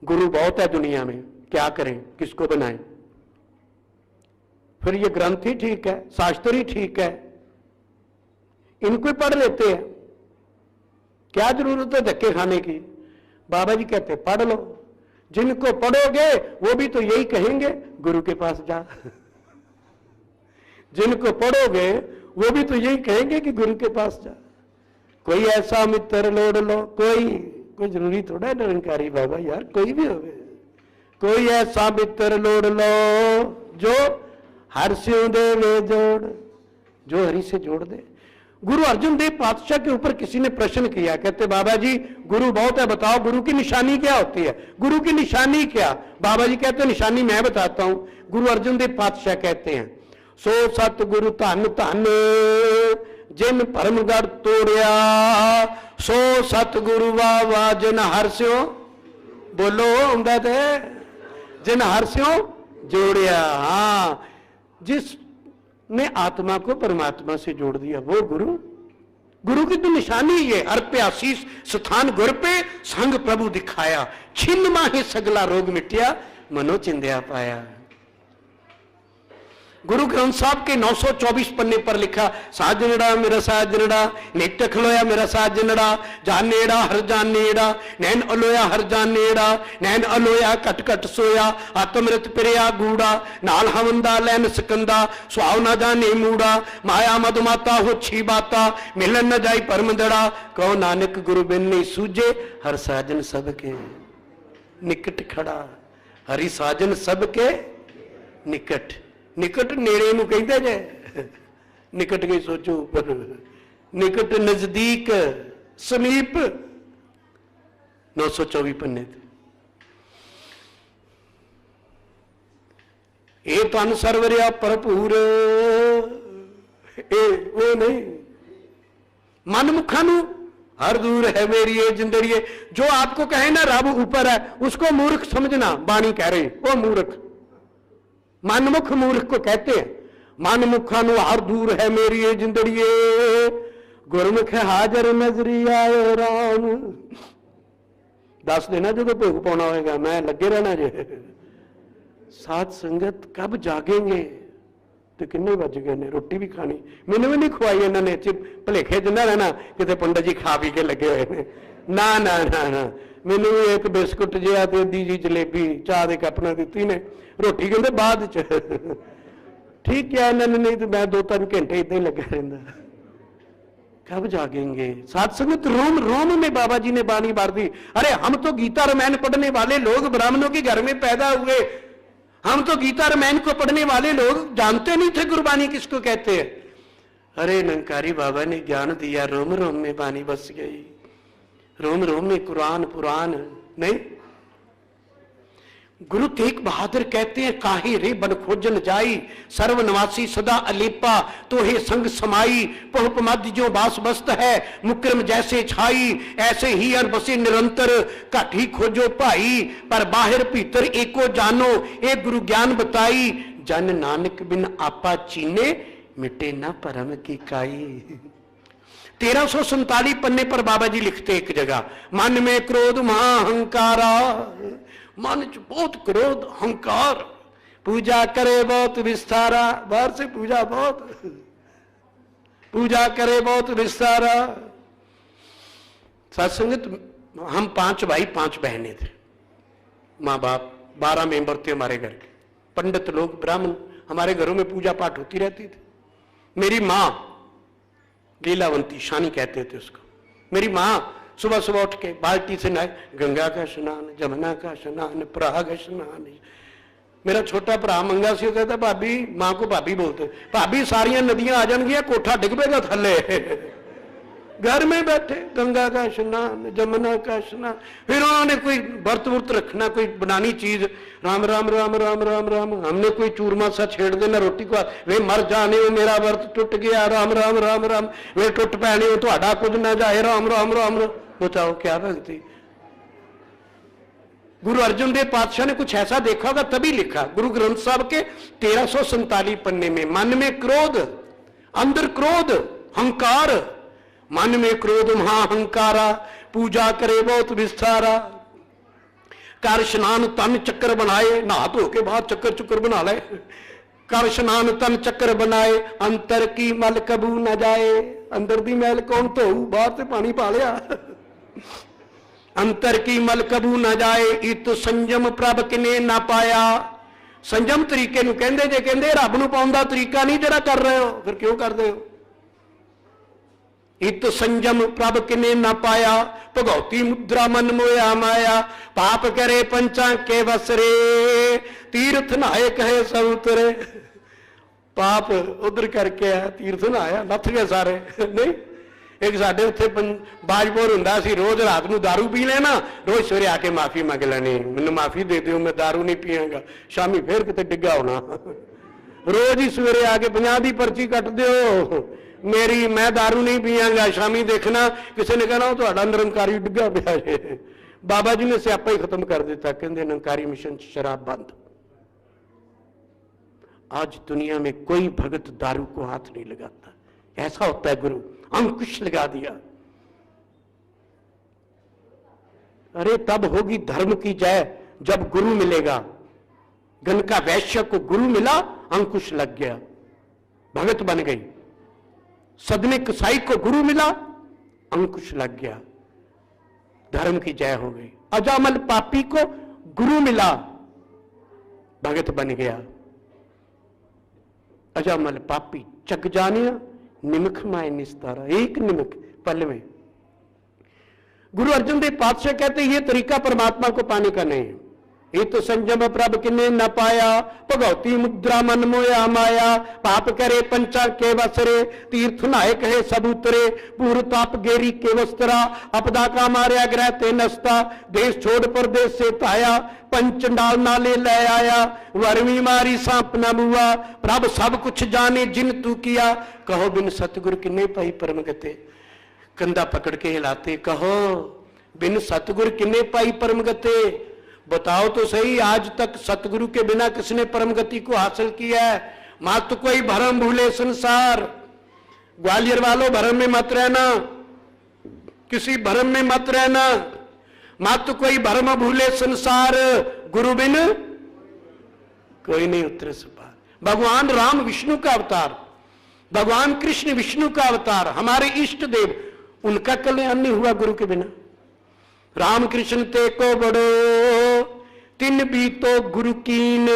गुरु बहुत है दुनिया में, क्या करें किसको बनाएं। फिर ये ग्रंथ ही ठीक है, शास्त्र ही ठीक है, इनको ही पढ़ लेते हैं, क्या जरूरत है धक्के खाने की। बाबा जी कहते पढ़ लो, जिनको पढ़ोगे वो भी तो यही कहेंगे गुरु के पास जा। जिनको पढ़ोगे वो भी तो यही कहेंगे कि गुरु के पास जा। कोई ऐसा मित्र लोड़ लो, कोई जरूरी थोड़ा है निरंकारी बाबा यार, कोई भी हो, कोई ऐसा मित्र लोड़ लो जो हर से दे जोड़, जो हरि से जोड़ दे। गुरु अर्जुन देव पातशाह के ऊपर किसी ने प्रश्न किया, कहते बाबा जी गुरु बहुत है, बताओ गुरु की निशानी क्या होती है। गुरु की निशानी क्या? बाबा जी कहते निशानी मैं बताता हूं। गुरु अर्जुन देव पातशाह कहते हैं सो सतगुरु धन धन जिन परमगढ़ तोड़िया, सो सतगुरु वाह जिन हरस्यो, बोलो हुंदा ते जिन हरस्यो जोड़िया। हाँ, जिसने आत्मा को परमात्मा से जोड़ दिया वो गुरु। गुरु की तो निशानी ये, हर पे आशीष स्थान गुर पे, संग प्रभु दिखाया, छिन्न माहे सगला रोग मिटिया, मनो चिंध्या पाया। गुरु ग्रंथ साहब के 924 पन्ने पर लिखा साजनड़ा मेरा साजनड़ा, नित खलोया मेरा साजनड़ा, जानेड़ा हर जानेड़ा, नैन अलोया हर जानेड़ा, नैन अलोया कट कट सोया, आत्मृत पिरिया गूड़ा, नाल हवंदा लैन सकंदा, सुहाव ना जाने मूड़ा, माया मधुमाता हो छी बाता, मिलन न जाई परमदड़ा, कहो नानक गुरु बिन नहीं सूझे, हर साजन सबके निकट खड़ा। हरि साजन सबके निकट, निकट नेड़े नूं कहंदे जे, निकट की सोचो पर निकट नजदीक समीप। 924 पन्ने ए तन सरवरिया भरपूर, ए वो नहीं मन मुखा नूं हर दूर है मेरी ये जिंदड़िए। जो आपको कहे ना रब ऊपर है उसको मूर्ख समझना, बाणी कह रही वो मूर्ख। मनमुख मूर्ख को कहते हैं, मनमुखा नु हर दूर है मेरी ये जिंदड़िए, गुरमुख हाजर नजरी आए राम। दस देना जो भोग पाना होगा, मैं लगे रहना जे। साथ संगत कब जागेंगे तो किन्ने बज गए ने, रोटी भी खानी मैंने भी नहीं खुआई इन्होंने, भलेखे च ना रहना कितने पंडित जी खा पी के लगे हुए ने। ना ना ना ना, मैनू एक बिस्कुट जिहा ते अद्धी जी जलेबी चाह दे कप नाल दित्ती ने, रोटी कहते बाद च। ठीक है इन्होंने, नहीं तो मैं 2-3 घंटे इदा ही लगा रहा। कब जागेंगे? साध संगत, रोम रोम में बाबा जी ने बानी बार दी। अरे हम तो गीता रामायण पढ़ने वाले लोग, ब्राह्मणों के घर में पैदा हुए, हम तो गीता रामायण को पढ़ने वाले लोग जानते नहीं थे गुरबानी किसको कहते हैं। अरे निरंकारी बाबा ने ज्ञान दिया, रोम रोम में बानी बस गई, रोम रोम में कुरान पुराण नहीं। गुरु तेग बहादुर कहते हैं, काहे रे बन खोजन जाई, सर्वनवासी सदा अलेपा, तो हे संग समाई, पहुप मध्य जो बास बस्त है, मुक्रम जैसे छाई, ऐसे ही अर बसे निरंतर, काठी खोजो भाई, पर बाहर भीतर एको जानो, एक गुरु ज्ञान बताई, जन नानक बिन आपा चीने, मिटे ना परम की काई। 1347 पन्ने पर बाबा जी लिखते एक जगह, मन में क्रोध महाअहंकारा, मन च बहुत क्रोध अहंकार, पूजा करे बहुत विस्तारा, बाहर से पूजा बहुत, पूजा करे बहुत विस्तारा। सत्संगत, हम 5 भाई 5 बहनें थे, माँ बाप 12 मेंबर थे हमारे घर के, पंडित लोग ब्राह्मण, हमारे घरों में पूजा पाठ होती रहती थी। मेरी माँ लीलावंती, शानी कहते थे उसको, मेरी माँ सुबह सुबह उठ के बाल्टी से नहाए, गंगा का स्नान, जमुना का स्नान, प्रयाग स्नान। मेरा छोटा भरा मंगा सी कहता, भाभी, माँ को भाभी बोलते, भाभी सारिया नदियां आ जाएंगी, कोठा डिग पेगा थले। घर में बैठे गंगा का स्नान, जमुना का स्नान। फिर उन्होंने कोई व्रत व्रत रखना, कोई बनानी चीज, राम राम राम राम राम राम, हमने कोई चूरमा सा छेड़ देना रोटी को, वे मर जाने हो मेरा व्रत टूट गया, राम राम राम राम, वे टुट पैने हो तो कुछ ना जाए, राम राम राम राम। बताओ क्या भक्ति। गुरु अर्जुन देव पातशाह ने कुछ ऐसा देखा होगा तभी लिखा, गुरु ग्रंथ साहब के 1347 पन्ने में, मन में क्रोध, अंदर क्रोध अहंकार, मन में क्रोध महाअहंकारा, पूजा करे बहुत विस्तारा, कर स्नान तन चक्कर बनाए, नहा धो के बाद चक्कर चुक्कर बना ले, कर स्नान तन चक्कर बनाए, अंतर की मल कबू न जाए, अंदर दी मैल कौन धो, बाहर से पानी पा लिया। अंतर की मल कबू न जाए, इत संयम प्रभ किने ना पाया। संयम तरीके नूं कहंदे, जे कहंदे रब नूं पाउण दा तरीका नहीं जरा कर रहे हो, फिर क्यों करदे हो। इत संयम प्रभ किने ना पाया, भगौती मुद्रा मन मोया माया, पाप करे पंचा के बसरे, तीर्थ नहाए कहे सब उतरे। पाप उधर करके आया, तीर्थ नहाया, नथ गए सारे नहीं। एक साडे उत्थे बाजपुर हुंदा सी, रोज रात नूं दारू पी लेना, रोज सवेरे आके माफी मंग लेनी, मैनूं माफी दे दिओ, मैं दारू नहीं पीआंगा, शामी फिर किते डिग्गा होना। रोज ही सवेरे आके 50 दी पर्ची कट दिओ मेरी, मैं दारू नहीं पीआंगा, शामी देखना किसी ने कहना तुहाडा निरंकारी डिग्गा पिया है। बाबा जी ने स्यापा ही खत्म कर दिता, कहंदे निरंकारी मिशन शराब बंद। आज दुनिया में कोई भगत दारू को हाथ नहीं लगाता, ऐसा होता है गुरु अंकुश लगा दिया। अरे तब होगी धर्म की जय जब गुरु मिलेगा। गन का वैश्य को गुरु मिला, अंकुश लग गया, भगत बन गई। सदने कसाई को गुरु मिला, अंकुश लग गया, धर्म की जय हो गई। अजामल पापी को गुरु मिला, भगत बन गया। अजामल पापी चक जानिया, निमक माए निस्तारा, एक निमक पल में। गुरु अर्जुन देव पातशाह कहते ये तरीका परमात्मा को पाने का नहीं है। ये तो संयम प्रभ किने न पाया, भगौती मुद्रा मन मोया माया, पाप करे पंचा के बसरे, तीर्थ नहाए कहे सब उतरे, पूर्व ताप गेरी के वस्त्रा, अपदा का मार्या ग्रह ते नस्ता, देश छोड़ परदेश से ताया, पंचंडाल नाले ले आया, वर्मी मारी सांप न बुआ, प्रभ सब कुछ जाने जिन तू किया, कहो बिन सतगुरु किन्ने पाई परम गते। कंधा पकड़ के हिलाते, कहो बिन सतगुरु किन्ने पाई परम गते। बताओ तो सही, आज तक सतगुरु के बिना किसने परम गति को हासिल किया है। मत कोई भरम भूले संसार। ग्वालियर वालों भरम में मत रहना, किसी भरम में मत रहना, मत कोई भरम भूले संसार, गुरु बिन कोई नहीं उतरे से पार। भगवान राम विष्णु का अवतार, भगवान कृष्ण विष्णु का अवतार, हमारे इष्ट देव, उनका कल्याण नहीं हुआ गुरु के बिना। राम कृष्ण ते को बड़ो तिन भी तो गुरु कीन,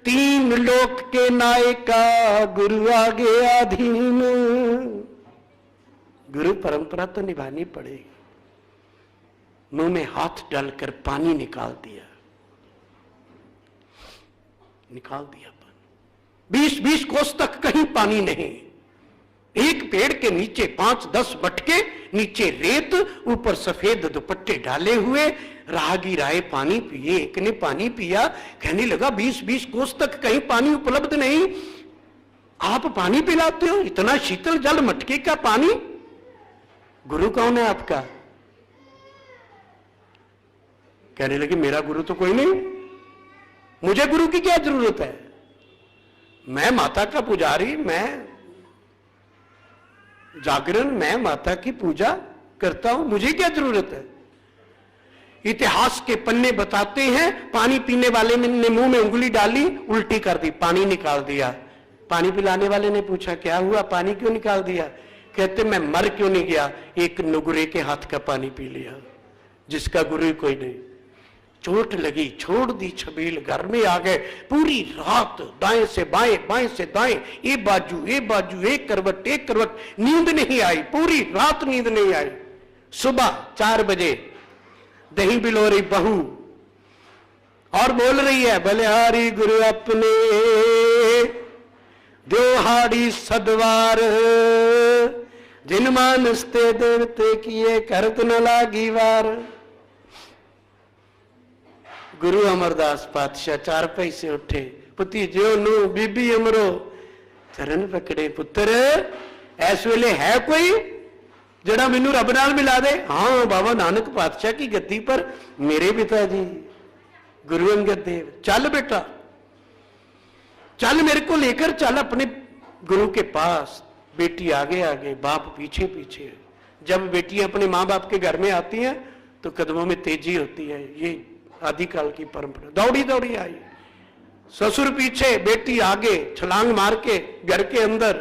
तीन लोक के नायका गुरु आगे अधीन। गुरु परंपरा तो निभानी पड़ेगी। मुंह में हाथ डालकर पानी निकाल दिया पानी। 20-20 कोस तक कहीं पानी नहीं। एक पेड़ के नीचे 5-10 मटके, नीचे रेत, ऊपर सफेद दुपट्टे डाले हुए। राहगीर आए, पानी पिए। एक ने पानी पिया, कहने लगा 20-20 कोस तक कहीं पानी उपलब्ध नहीं, आप पानी पिलाते हो? इतना शीतल जल, मटके का पानी। गुरु कौन है आपका? कहने लगे मेरा गुरु तो कोई नहीं, मुझे गुरु की क्या जरूरत है? मैं माता का पुजारी, मैं जागरण, मैं माता की पूजा करता हूं, मुझे क्या जरूरत है? इतिहास के पन्ने बताते हैं, पानी पीने वाले ने मुंह में उंगली डाली, उल्टी कर दी, पानी निकाल दिया। पानी पिलाने वाले ने पूछा क्या हुआ, पानी क्यों निकाल दिया? कहते मैं मर क्यों नहीं गया, एक नुगरे के हाथ का पानी पी लिया, जिसका गुरु कोई नहीं। चोट लगी, छोड़ दी छबील, घर में आ गए। पूरी रात दाएं से बाएं, बाएं से दाएं, एक बाजू एक करवट एक करवट, नींद नहीं आई, पूरी रात नींद नहीं आई। सुबह 4 बजे दही बिलो रही बहू और बोल रही है, बलिहारी गुरु अपने द्योहाड़ी सदवार, जिन मानसते देवते किए करत न लागी वार। गुरु अमरदास पातशाह 4 पैसे उठे, पुती ज्यो नू बीबी अमरो, चरण पकड़े, पुत्र ऐस वेले है कोई जड़ा मैनू रब नाल मिला दे? हाँ बाबा नानक पातशाह की गद्दी पर मेरे पिताजी गुरु अंगद देव। चल बेटा चल, मेरे को लेकर चल अपने गुरु के पास। बेटी आगे आगे, बाप पीछे पीछे। जब बेटियां अपने माँ बाप के घर में आती हैं तो कदमों में तेजी होती है, ये आदिकाल की परंपरा। दौड़ी दौड़ी आई, ससुर पीछे, बेटी आगे, छलांग मार के घर के अंदर।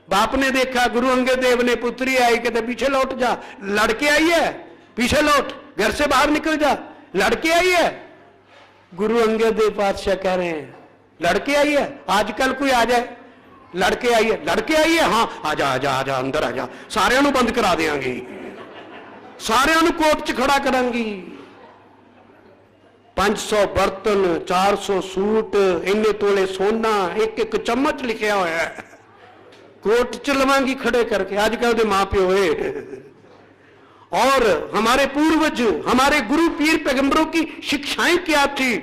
बाप ने देखा, गुरु अंगद देव ने, पुत्री आई, कहते पीछे लौट जा, लड़के आई है, पीछे लौट, घर से बाहर निकल जा, लड़के आई है। गुरु अंगद देव पातशाह कह रहे हैं लड़के आई है, आजकल कोई आ जाए, लड़के आई है, लड़के आई है, हाँ आजा आजा आजा, अंदर आजा, सारे बंद करा देंगे, सारे कोर्ट च खड़ा करांगी। 500 बर्तन, 400 सूट, इन्ने तोले सोना, एक चम्मच लिखा हुआ है, कोर्ट च लवांगी खड़े करके। आजकल के मां प्यो और हमारे पूर्वज, हमारे गुरु पीर पैगंबरों की शिक्षाएं क्या थी?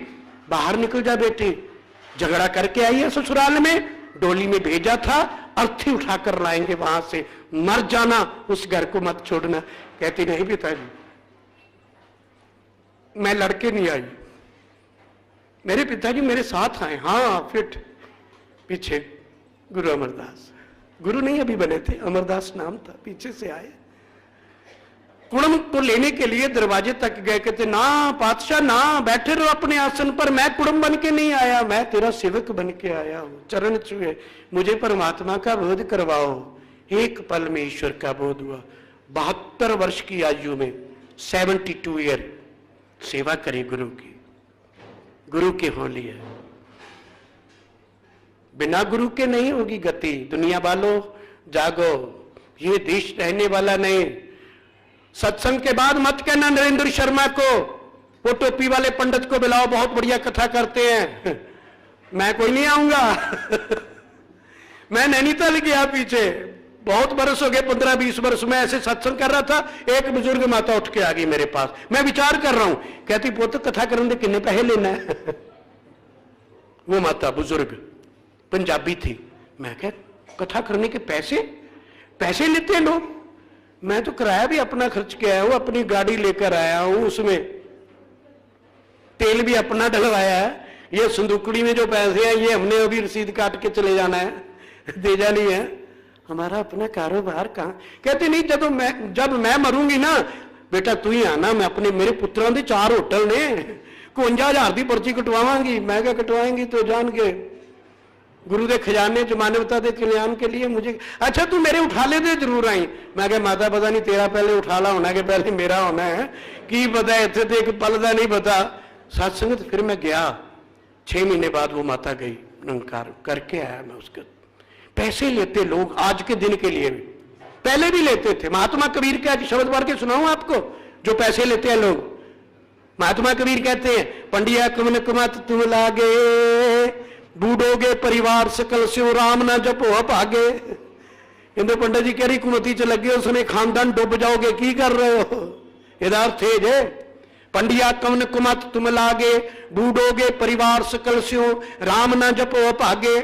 बाहर निकल जा बेटे, झगड़ा करके आई है ससुराल में, डोली में भेजा था, अर्थी उठाकर लाएंगे वहां से, मर जाना, उस घर को मत छोड़ना। कहती नहीं पिताजी, मैं लड़के नहीं आई, मेरे पिताजी मेरे साथ आए। हाँ फिट पीछे गुरु अमरदास, गुरु नहीं अभी बने थे, अमरदास नाम था, पीछे से आए। कुड़म को लेने के लिए दरवाजे तक गए, कहते ना पातशाह ना, बैठे रहो अपने आसन पर, मैं कुड़म बन के नहीं आया, मैं तेरा सेवक बन के आया हूं। चरण छुए, मुझे परमात्मा का बोध करवाओ। एक पल में ईश्वर का बोध हुआ। 72 वर्ष की आयु में, 72 ईयर सेवा करी गुरु की, गुरु के हो लिए। बिना गुरु के नहीं होगी गति। दुनिया वालों जागो, ये देश रहने वाला नहीं। सत्संग के बाद मत कहना नरेंद्र शर्मा को, वो टोपी वाले पंडित को बुलाओ, बहुत बढ़िया कथा करते हैं, मैं कोई नहीं आऊंगा। मैं नैनीताल गया पीछे, बहुत बरस हो गए, 15-20 वर्ष में ऐसे सत्संग कर रहा था। एक बुजुर्ग माता उठ के आ गई मेरे पास, मैं विचार कर रहा हूं, कहती पुत कथा करने के कितने पैसे लेना है? वो माता बुजुर्ग पंजाबी थी। मैं कह कथा करने के पैसे लेते हैं लोग? मैं तो किराया भी अपना खर्च के आया हूं, अपनी गाड़ी लेकर आया हूं, उसमें तेल भी अपना डलवाया है। ये संदूकड़ी में जो पैसे हैं ये हमने अभी रसीद काट के चले जाना है, दे जानी है, हमारा अपना कारोबार कहां। कहते नहीं, जब मैं मरूंगी ना बेटा तू ही आना, मैं अपने मेरे पुत्रों के 4 होटल ने, 51,000 की पर्ची कटवावांगी। मैं क्या कटवाएंगी तो जान के गुरु के खजाने च मानवता के कल्याण के लिए मुझे। अच्छा तू मेरे उठाले दे जरूर आई। मैं क्या माता पता नहीं तेरा पहले उठाला होना कि पहले मेरा होना है, की पता, इतने तो एक पल का नहीं पता। सत्संग फिर मैं गया, 6 महीने बाद वो माता गई, निरंकार करके आया मैं उसके। पैसे लेते लोग आज के दिन के लिए भी, पहले भी लेते थे। महात्मा कबीर का शब्द पढ़ के सुनाऊं आपको, जो पैसे लेते हैं लोग। महात्मा कबीर कहते हैं, पंडिया कमन कमत तुम लागे, बूढ़ोगे परिवार सकल स्यो, राम ना जपो भागे। कहते पंडित जी कह रही कुमती च लगे हो, उसने खानदान डूब जाओगे, की कर रहे हो। यदा अर्थ है जे पंडिया कमन कुमत तुम लागे, बूढ़ोगे परिवार सकल स्यो, राम ना जपो भागे।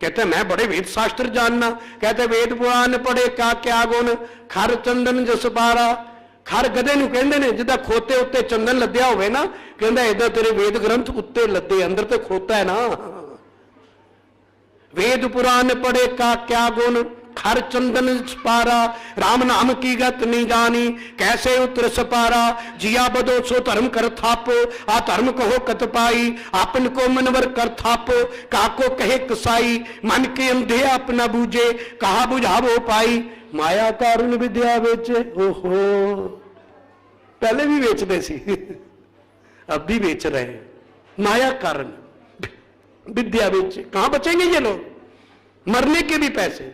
कहते मैं बड़े वेद शास्त्र जानना। कहते वेद पुराण पढ़े का क्या गुण, खर चंदन जस पारा। खर गधे नूं कहंदे ने, जिदा खोते उत्ते चंदन लद्या होवे ना, कहंदा इदा तेरे वेद ग्रंथ उत्ते लद्दे, अंदर ते खोता है ना। वेद पुराण पढ़े का क्या गुण, खर चंदन पारा। राम नाम की गत नहीं जानी, कैसे उतर सपारा। जिया बदो सो धर्म कर थापो, आ धर्म कहो कत पाई। आपन को मनवर कर थापो, काको कहे कसाई। मन के अंधे अपना बूझे, कहा बुझावो पाई। माया कारण विद्या बेचे। ओहो, पहले भी बेचते सी, अब भी बेच रहे हैं। माया कारण विद्या बेचे, कहां बचेंगे ये लोग, मरने के भी पैसे।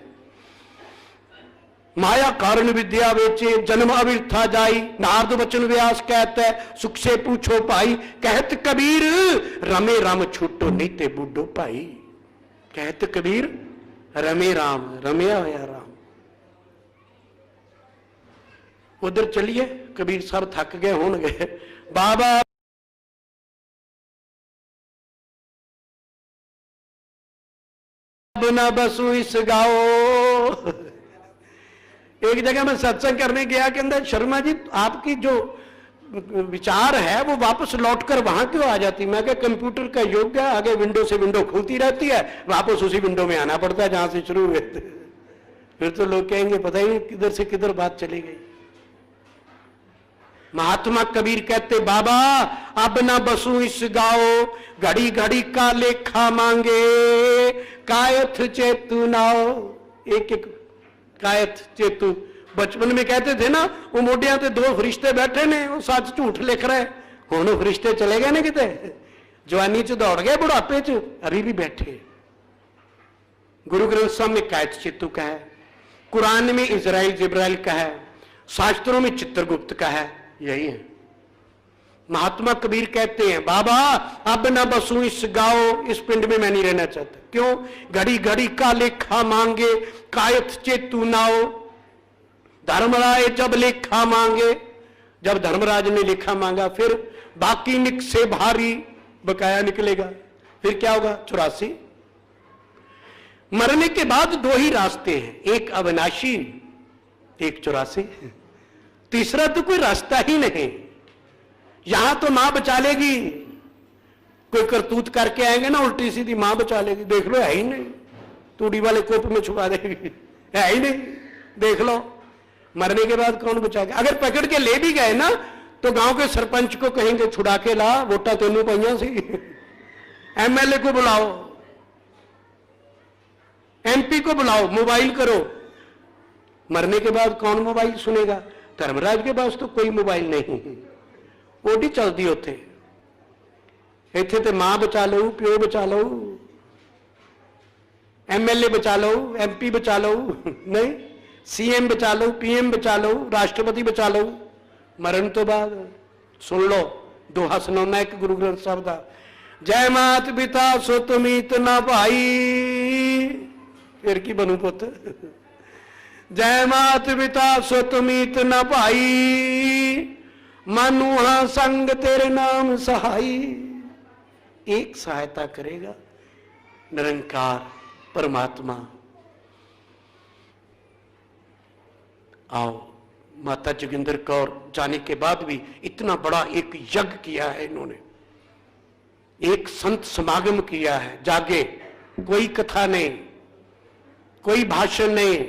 माया कारण विद्या बेचे, जन्म अविर्था जाई। नारद बचन व्यास कहता है, सुख से पूछो भाई। कहत कबीर रमे राम छूटो नहीं ते बूढ़ो भाई। कहत कबीर रमे राम, रमया होया राम। उधर चलिए, कबीर साहब थक गए होंगे। बाबा बिना बसु इस गाओ। एक जगह मैं सत्संग करने गया, के अंदर शर्मा जी आपकी जो विचार है वो वापस लौटकर वहां क्यों आ जाती। मैं क्या कंप्यूटर का युग है, आगे विंडो से विंडो खुलती रहती है, वापस उसी विंडो में आना पड़ता है जहां से शुरू हुए थे। फिर तो लोग कहेंगे पता ही नहीं किधर से किधर बात चली गई। महात्मा कबीर कहते, बाबा अब ना बसू इस गाओ, घड़ी घड़ी का लेखा मांगे। कायथ चेतु नाओ, एक एक कायथ चेतु। बचपन में कहते थे ना, वो मोडिया ते दो फरिश्ते बैठे ने, वो सच झूठ लिख रहे। हुण फरिश्ते चले गए ने किते, जवानी च दौड़ गए, बुढ़ापे च अभी भी बैठे। गुरु ग्रंथ साहब में कायथ चेतु का है, कुरान में इजराइल जिब्राइल का है, शास्त्रों में चित्रगुप्त का है, यही है। महात्मा कबीर कहते हैं, बाबा अब ना बसू इस गाओ, इस पिंड में मैं नहीं रहना चाहता। क्यों? घड़ी घड़ी का लेखा मांगे, कायथ चेतु नाओ। धर्मराय जब लेखा मांगे, जब धर्मराज ने लेखा मांगा, फिर बाकी निक से भारी बकाया निकलेगा। फिर क्या होगा? 84। मरने के बाद दो ही रास्ते हैं, एक अविनाशी, एक 84। तीसरा तो कोई रास्ता ही नहीं। यहां तो मां बचा लेगी, कोई करतूत करके आएंगे ना उल्टी सीधी, मां बचा लेगी। देख लो, है ही नहीं, तूड़ी वाले कोप में छुपा देगी, है ही नहीं, देख लो। मरने के बाद कौन बचाएगा? अगर पकड़ के ले भी गए ना, तो गांव के सरपंच को कहेंगे छुड़ा के ला, वोटा तेनू पाइया सी। एमएलए को बुलाओ, एमपी को बुलाओ, मोबाइल करो। मरने के बाद कौन मोबाइल सुनेगा? धर्मराज के पास तो कोई मोबाइल नहीं, ओडी चलती उत्थे। इत्थे ते मां बचा लो, प्यो बचा लो, एमएलए बचा लो, एमपी बचा लो, नहीं, सीएम बचा लो, पीएम बचा लो, राष्ट्रपति बचा लो। मरण तो बाद सुन लो दोहा सुनाना एक गुरु ग्रंथ साहब का, जय मात पिता सो तुमीत ना भाई। फिर की बनू पुत, जय मात पिता सो तुमीत ना भाई, मानुहा संग तेरे नाम सहाई। एक सहायता करेगा, निरंकार परमात्मा। आओ, माता जोगिंदर कौर जाने के बाद भी इतना बड़ा एक यज्ञ किया है इन्होंने, एक संत समागम किया है। जागे, कोई कथा नहीं, कोई भाषण नहीं,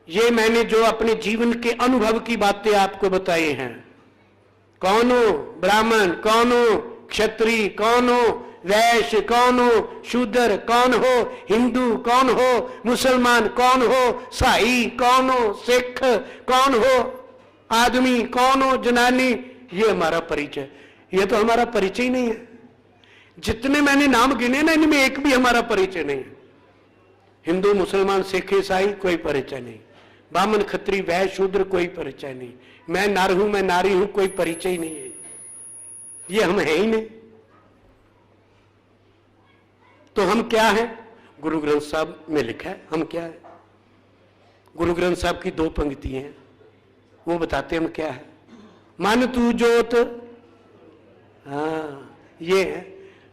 ये मैंने जो अपने जीवन के अनुभव की बातें आपको बताई हैं। कौन हो ब्राह्मण, कौन हो क्षत्रिय, कौन हो वैश्य, कौन हो शूद्र, कौन हो हिंदू, कौन हो मुसलमान, कौन हो साई, कौन हो सिख, कौन हो आदमी, कौन हो जनानी, ये हमारा परिचय। ये तो हमारा परिचय ही नहीं है। जितने मैंने नाम गिने ना, इनमें एक भी हमारा परिचय नहीं है। हिंदू मुसलमान सिख ईसाई कोई परिचय नहीं। ब्राह्मण खत्री वैश्य शूद्र कोई परिचय नहीं, मैं नर हूं मैं नारी हूं कोई परिचय नहीं है, ये हम है ही नहीं। तो हम क्या हैं? गुरु ग्रंथ साहब में लिखा है हम क्या है। गुरु ग्रंथ साहब की 2 पंक्तियां हैं, वो बताते हम क्या है। मन तू जोत, हाँ ये है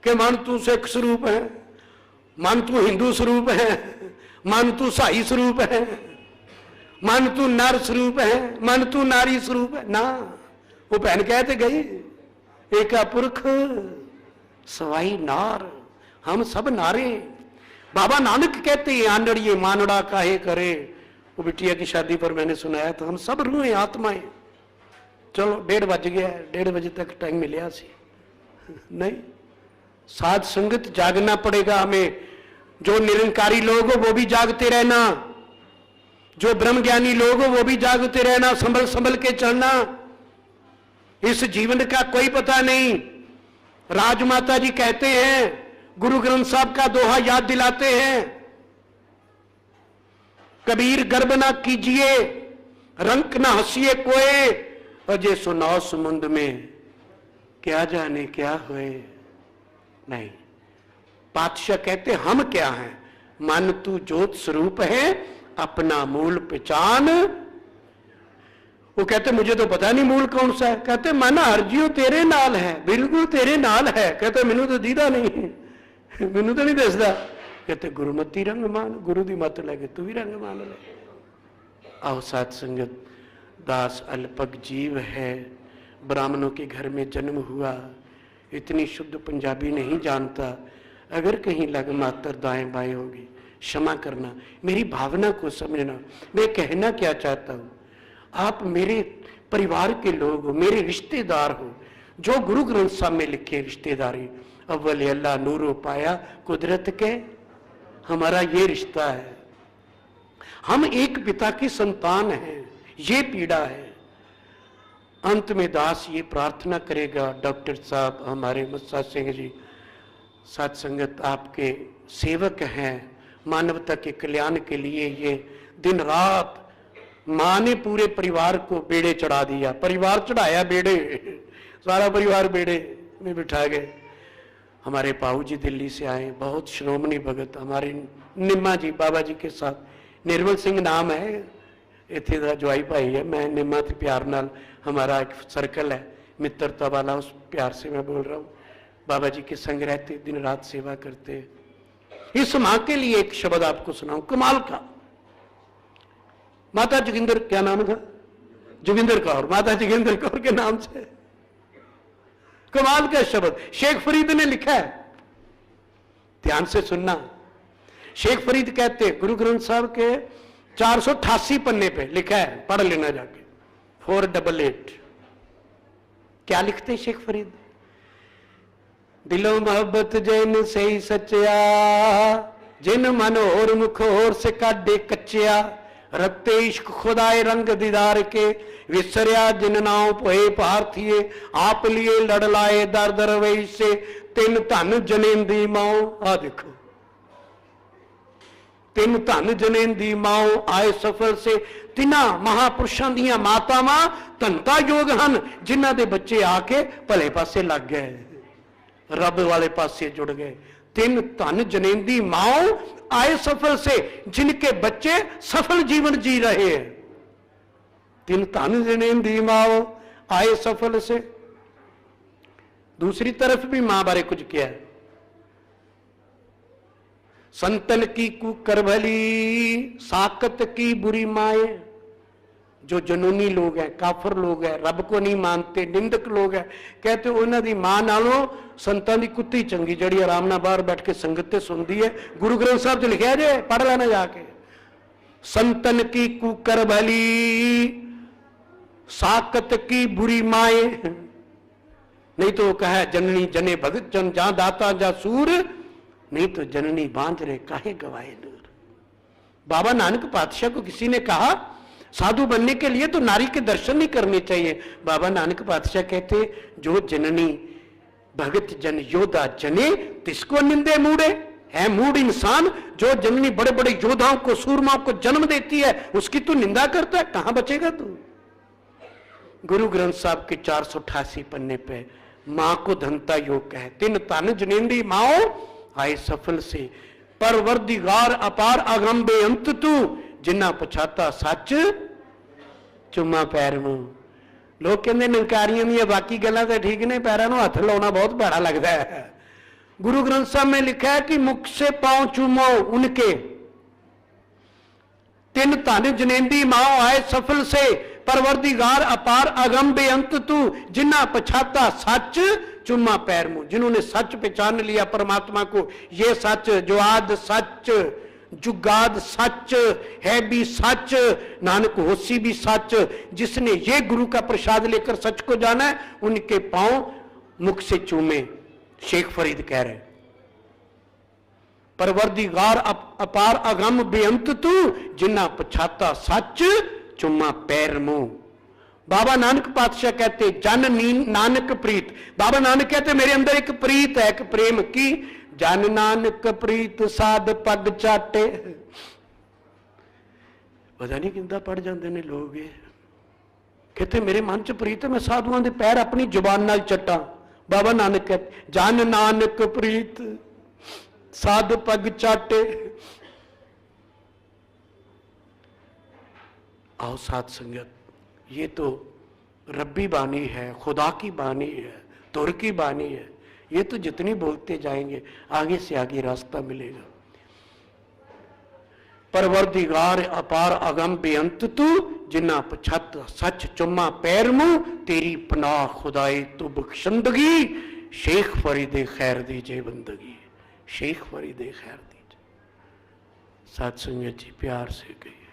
कि मन तू सिख स्वरूप है, मन तू हिंदू स्वरूप है, मन तू साई स्वरूप है, मन तू नर स्वरूप है, मन तू नारी स्वरूप है ना। वो बहन कहते गई एका पुरख सवाई नार, हम सब नारे। बाबा नानक कहते हैं आंधड़िए मानड़ा काहे करे। वो बिटिया की शादी पर मैंने सुनाया तो हम सब रूहें आत्माएं। चलो 1:30 बज गया, 1:30 बजे तक टाइम मिलिया सी नहीं। साध संगत जागना पड़ेगा हमें। जो निरंकारी लोग हो वो भी जागते रहना, जो ब्रह्म ज्ञानी लोग हो वो भी जागते रहना, संभल संभल के चलना। इस जीवन का कोई पता नहीं। राजमाता जी कहते हैं, गुरु ग्रंथ साहब का दोहा याद दिलाते हैं, कबीर गर्व ना कीजिए रंक ना हंसिए कोए, अजय सुनाओ समुद्र में क्या जाने क्या हुए। नहीं, पातशाह कहते हम क्या हैं? मन तू ज्योत स्वरूप है अपना मूल पहचान। वो कहते मुझे तो पता नहीं मूल कौन सा है। कहते मन हरजियो तेरे नाल है, बिल्कुल तेरे नाल है। कहते मैनू तो दीदा नहीं, मैनू तो नहीं दसदा। कहते गुरुमती रंग मान, गुरु दी मत लैके तू भी रंग मान ले। आओ साथ संगत, दास अल्पक जीव है, ब्राह्मणों के घर में जन्म हुआ, इतनी शुद्ध पंजाबी नहीं जानता। अगर कहीं लग मात्र दाएं बाएं होगी क्षमा करना, मेरी भावना को समझना। मैं कहना क्या चाहता हूं, आप मेरे परिवार के लोग हो, मेरे रिश्तेदार हो। जो गुरु ग्रंथ साहब में लिखे रिश्तेदारी, अव्वल अल्लाह नूरो पाया कुदरत के, हमारा ये रिश्ता है। हम एक पिता की संतान हैं, ये पीड़ा है। अंत में दास ये प्रार्थना करेगा, डॉक्टर साहब हमारे मस्सा सिंह जी साथ संगत आपके सेवक हैं, मानवता के कल्याण के लिए ये दिन रात। मां ने पूरे परिवार को बेड़े चढ़ा दिया, परिवार चढ़ाया बेड़े, सारा परिवार बेड़े में बिठा गए। हमारे पाऊ जी दिल्ली से आए, बहुत श्रोमणी भगत हमारे निम्मा जी बाबा जी के साथ। निर्मल सिंह नाम है, इत्थे दा जवाई भाई है। मैं निम्मा ते प्यार नाल, हमारा एक सर्कल है मित्रता वाला, उस प्यार से मैं बोल रहा हूँ। बाबा जी के संग रहते, दिन रात सेवा करते। इस मां के लिए एक शब्द आपको सुनाऊं कमाल का। माता जोगिंदर, क्या नाम था? जोगिंदर कौर, माता जोगिंदर कौर के नाम से कमाल का शब्द शेख फरीद ने लिखा है, ध्यान से सुनना। शेख फरीद कहते गुरु ग्रंथ साहब के 488 पन्ने पे लिखा है, पढ़ लेना जाके, 488। क्या लिखते शेख फरीद? दिलो मोहब्बत जैन से ही सच्चा, जिन मन और मुख और से काडे कच्चिया, रखते इश्क खुदाए रंग दीदार के, विसरिया जिन नाव पोए पार्थिए, आप लिए लड़ लाए दर दर वही से, तिन धन जनेंदी माओ। आ देखो, तिन धन जनेंदी माओ आए सफर से। तिना महापुरुषों दियां मातावां धनता योग हन, जिन्हां दे बच्चे आके भले पासे लग गए, रब वाले पासे जुड़ गए। तिन धन जनेंदी माओ आए सफल से, जिनके बच्चे सफल जीवन जी रहे हैं। तिन धन जनेंदी माओ आए सफल से। दूसरी तरफ भी मां बारे कुछ किया है, संतन की कुकर भली साकत की बुरी माए। जो जनूनी लोग हैं, काफर लोग हैं, रब को नहीं मानते, निंदक लोग हैं, कहते उन्होंने दी मां नालों संतां दी कुत्ती चंगी, जड़ी आराम नाल बाहर बैठ के संगत ते सुनदी है। गुरु ग्रंथ साहब च लिखा जे, पढ़ लेना जाके। संतन की कुकर भली साकत की बुरी माए, नहीं तो कहा जननी जने भगत जन, जा दाता जा सूर, नहीं तो जननी बांध रहे काहे गवाए दूर। बाबा नानक पातशाह को किसी ने कहा साधु बनने के लिए तो नारी के दर्शन नहीं करने चाहिए। बाबा नानक पातशाह कहते जो जननी भगत जन योद्धा जने, तिसको निंदे मूड़े। है मूढ़ इंसान जो जननी बड़े बड़े योद्धाओं को, सूरमाओं को जन्म देती है, उसकी तू निंदा करता है, कहां बचेगा तू। गुरु ग्रंथ साहब के 488 पन्ने पे मां को धनता योग है, तिन तन जनेंदी माओ आए सफल से, परवरदिगार अपार अगम बेअंत तू, जिन्ना पछाता सच चुम्मा पैर मुंह। लोग कहते नंकारियां दी बाकी गल्लां तो ठीक ने, पैरों में हथ लाना बहुत भैड़ा लगता है। गुरु ग्रंथ साहब में लिखा है कि मुख से पांव चूमो उनके, तिन धन जनेंदी माओ आए सफल से, परवरदिगार अपार अगम बेअंत तू, जिन्ना पछाता सच चुम्मा पैर मुंह। जिन्होंने सच पहचान लिया परमात्मा को, ये सच जो आद सच, जुगाद सच है भी सच, नानक होसी भी सच, जिसने ये गुरु का प्रसाद लेकर सच को जाना है, उनके पांव मुख से चूमे। शेख फरीद कह रहे, परवरदिगार अपार अगम बेअंत तू, जिन्ना पछाता सच चुम्मा पैर मुंह। बाबा नानक पातशाह कहते जन नानक प्रीत, बाबा नानक कहते मेरे अंदर एक प्रीत है, एक प्रेम की, जन नानक प्रीत साध पग चाटे। पता नहीं किंदा पढ़ जाते ने लोग, कहते मेरे मन च प्रीत है, मैं साधुओं के पैर अपनी जुबान नाल चट्टा। बाबा नानक कहते जन नानक प्रीत साध पग चाटे। आओ साथ संगत, ये तो रब्बी बानी है, खुदा की बानी है, तुर की बानी है। ये तो जितनी बोलते जाएंगे आगे से आगे रास्ता मिलेगा। परवरदिगार अपार अगम बेअंत तू, जिन्ना पछत सच चुम्मा पैर मुंह, तेरी पनाह खुदाई तू बख्शंदगी, शेख फरीदे खैर दीजे बंदगी, शेख फरीदे खैर दीजे। साथ संगत जी प्यार से कहिए।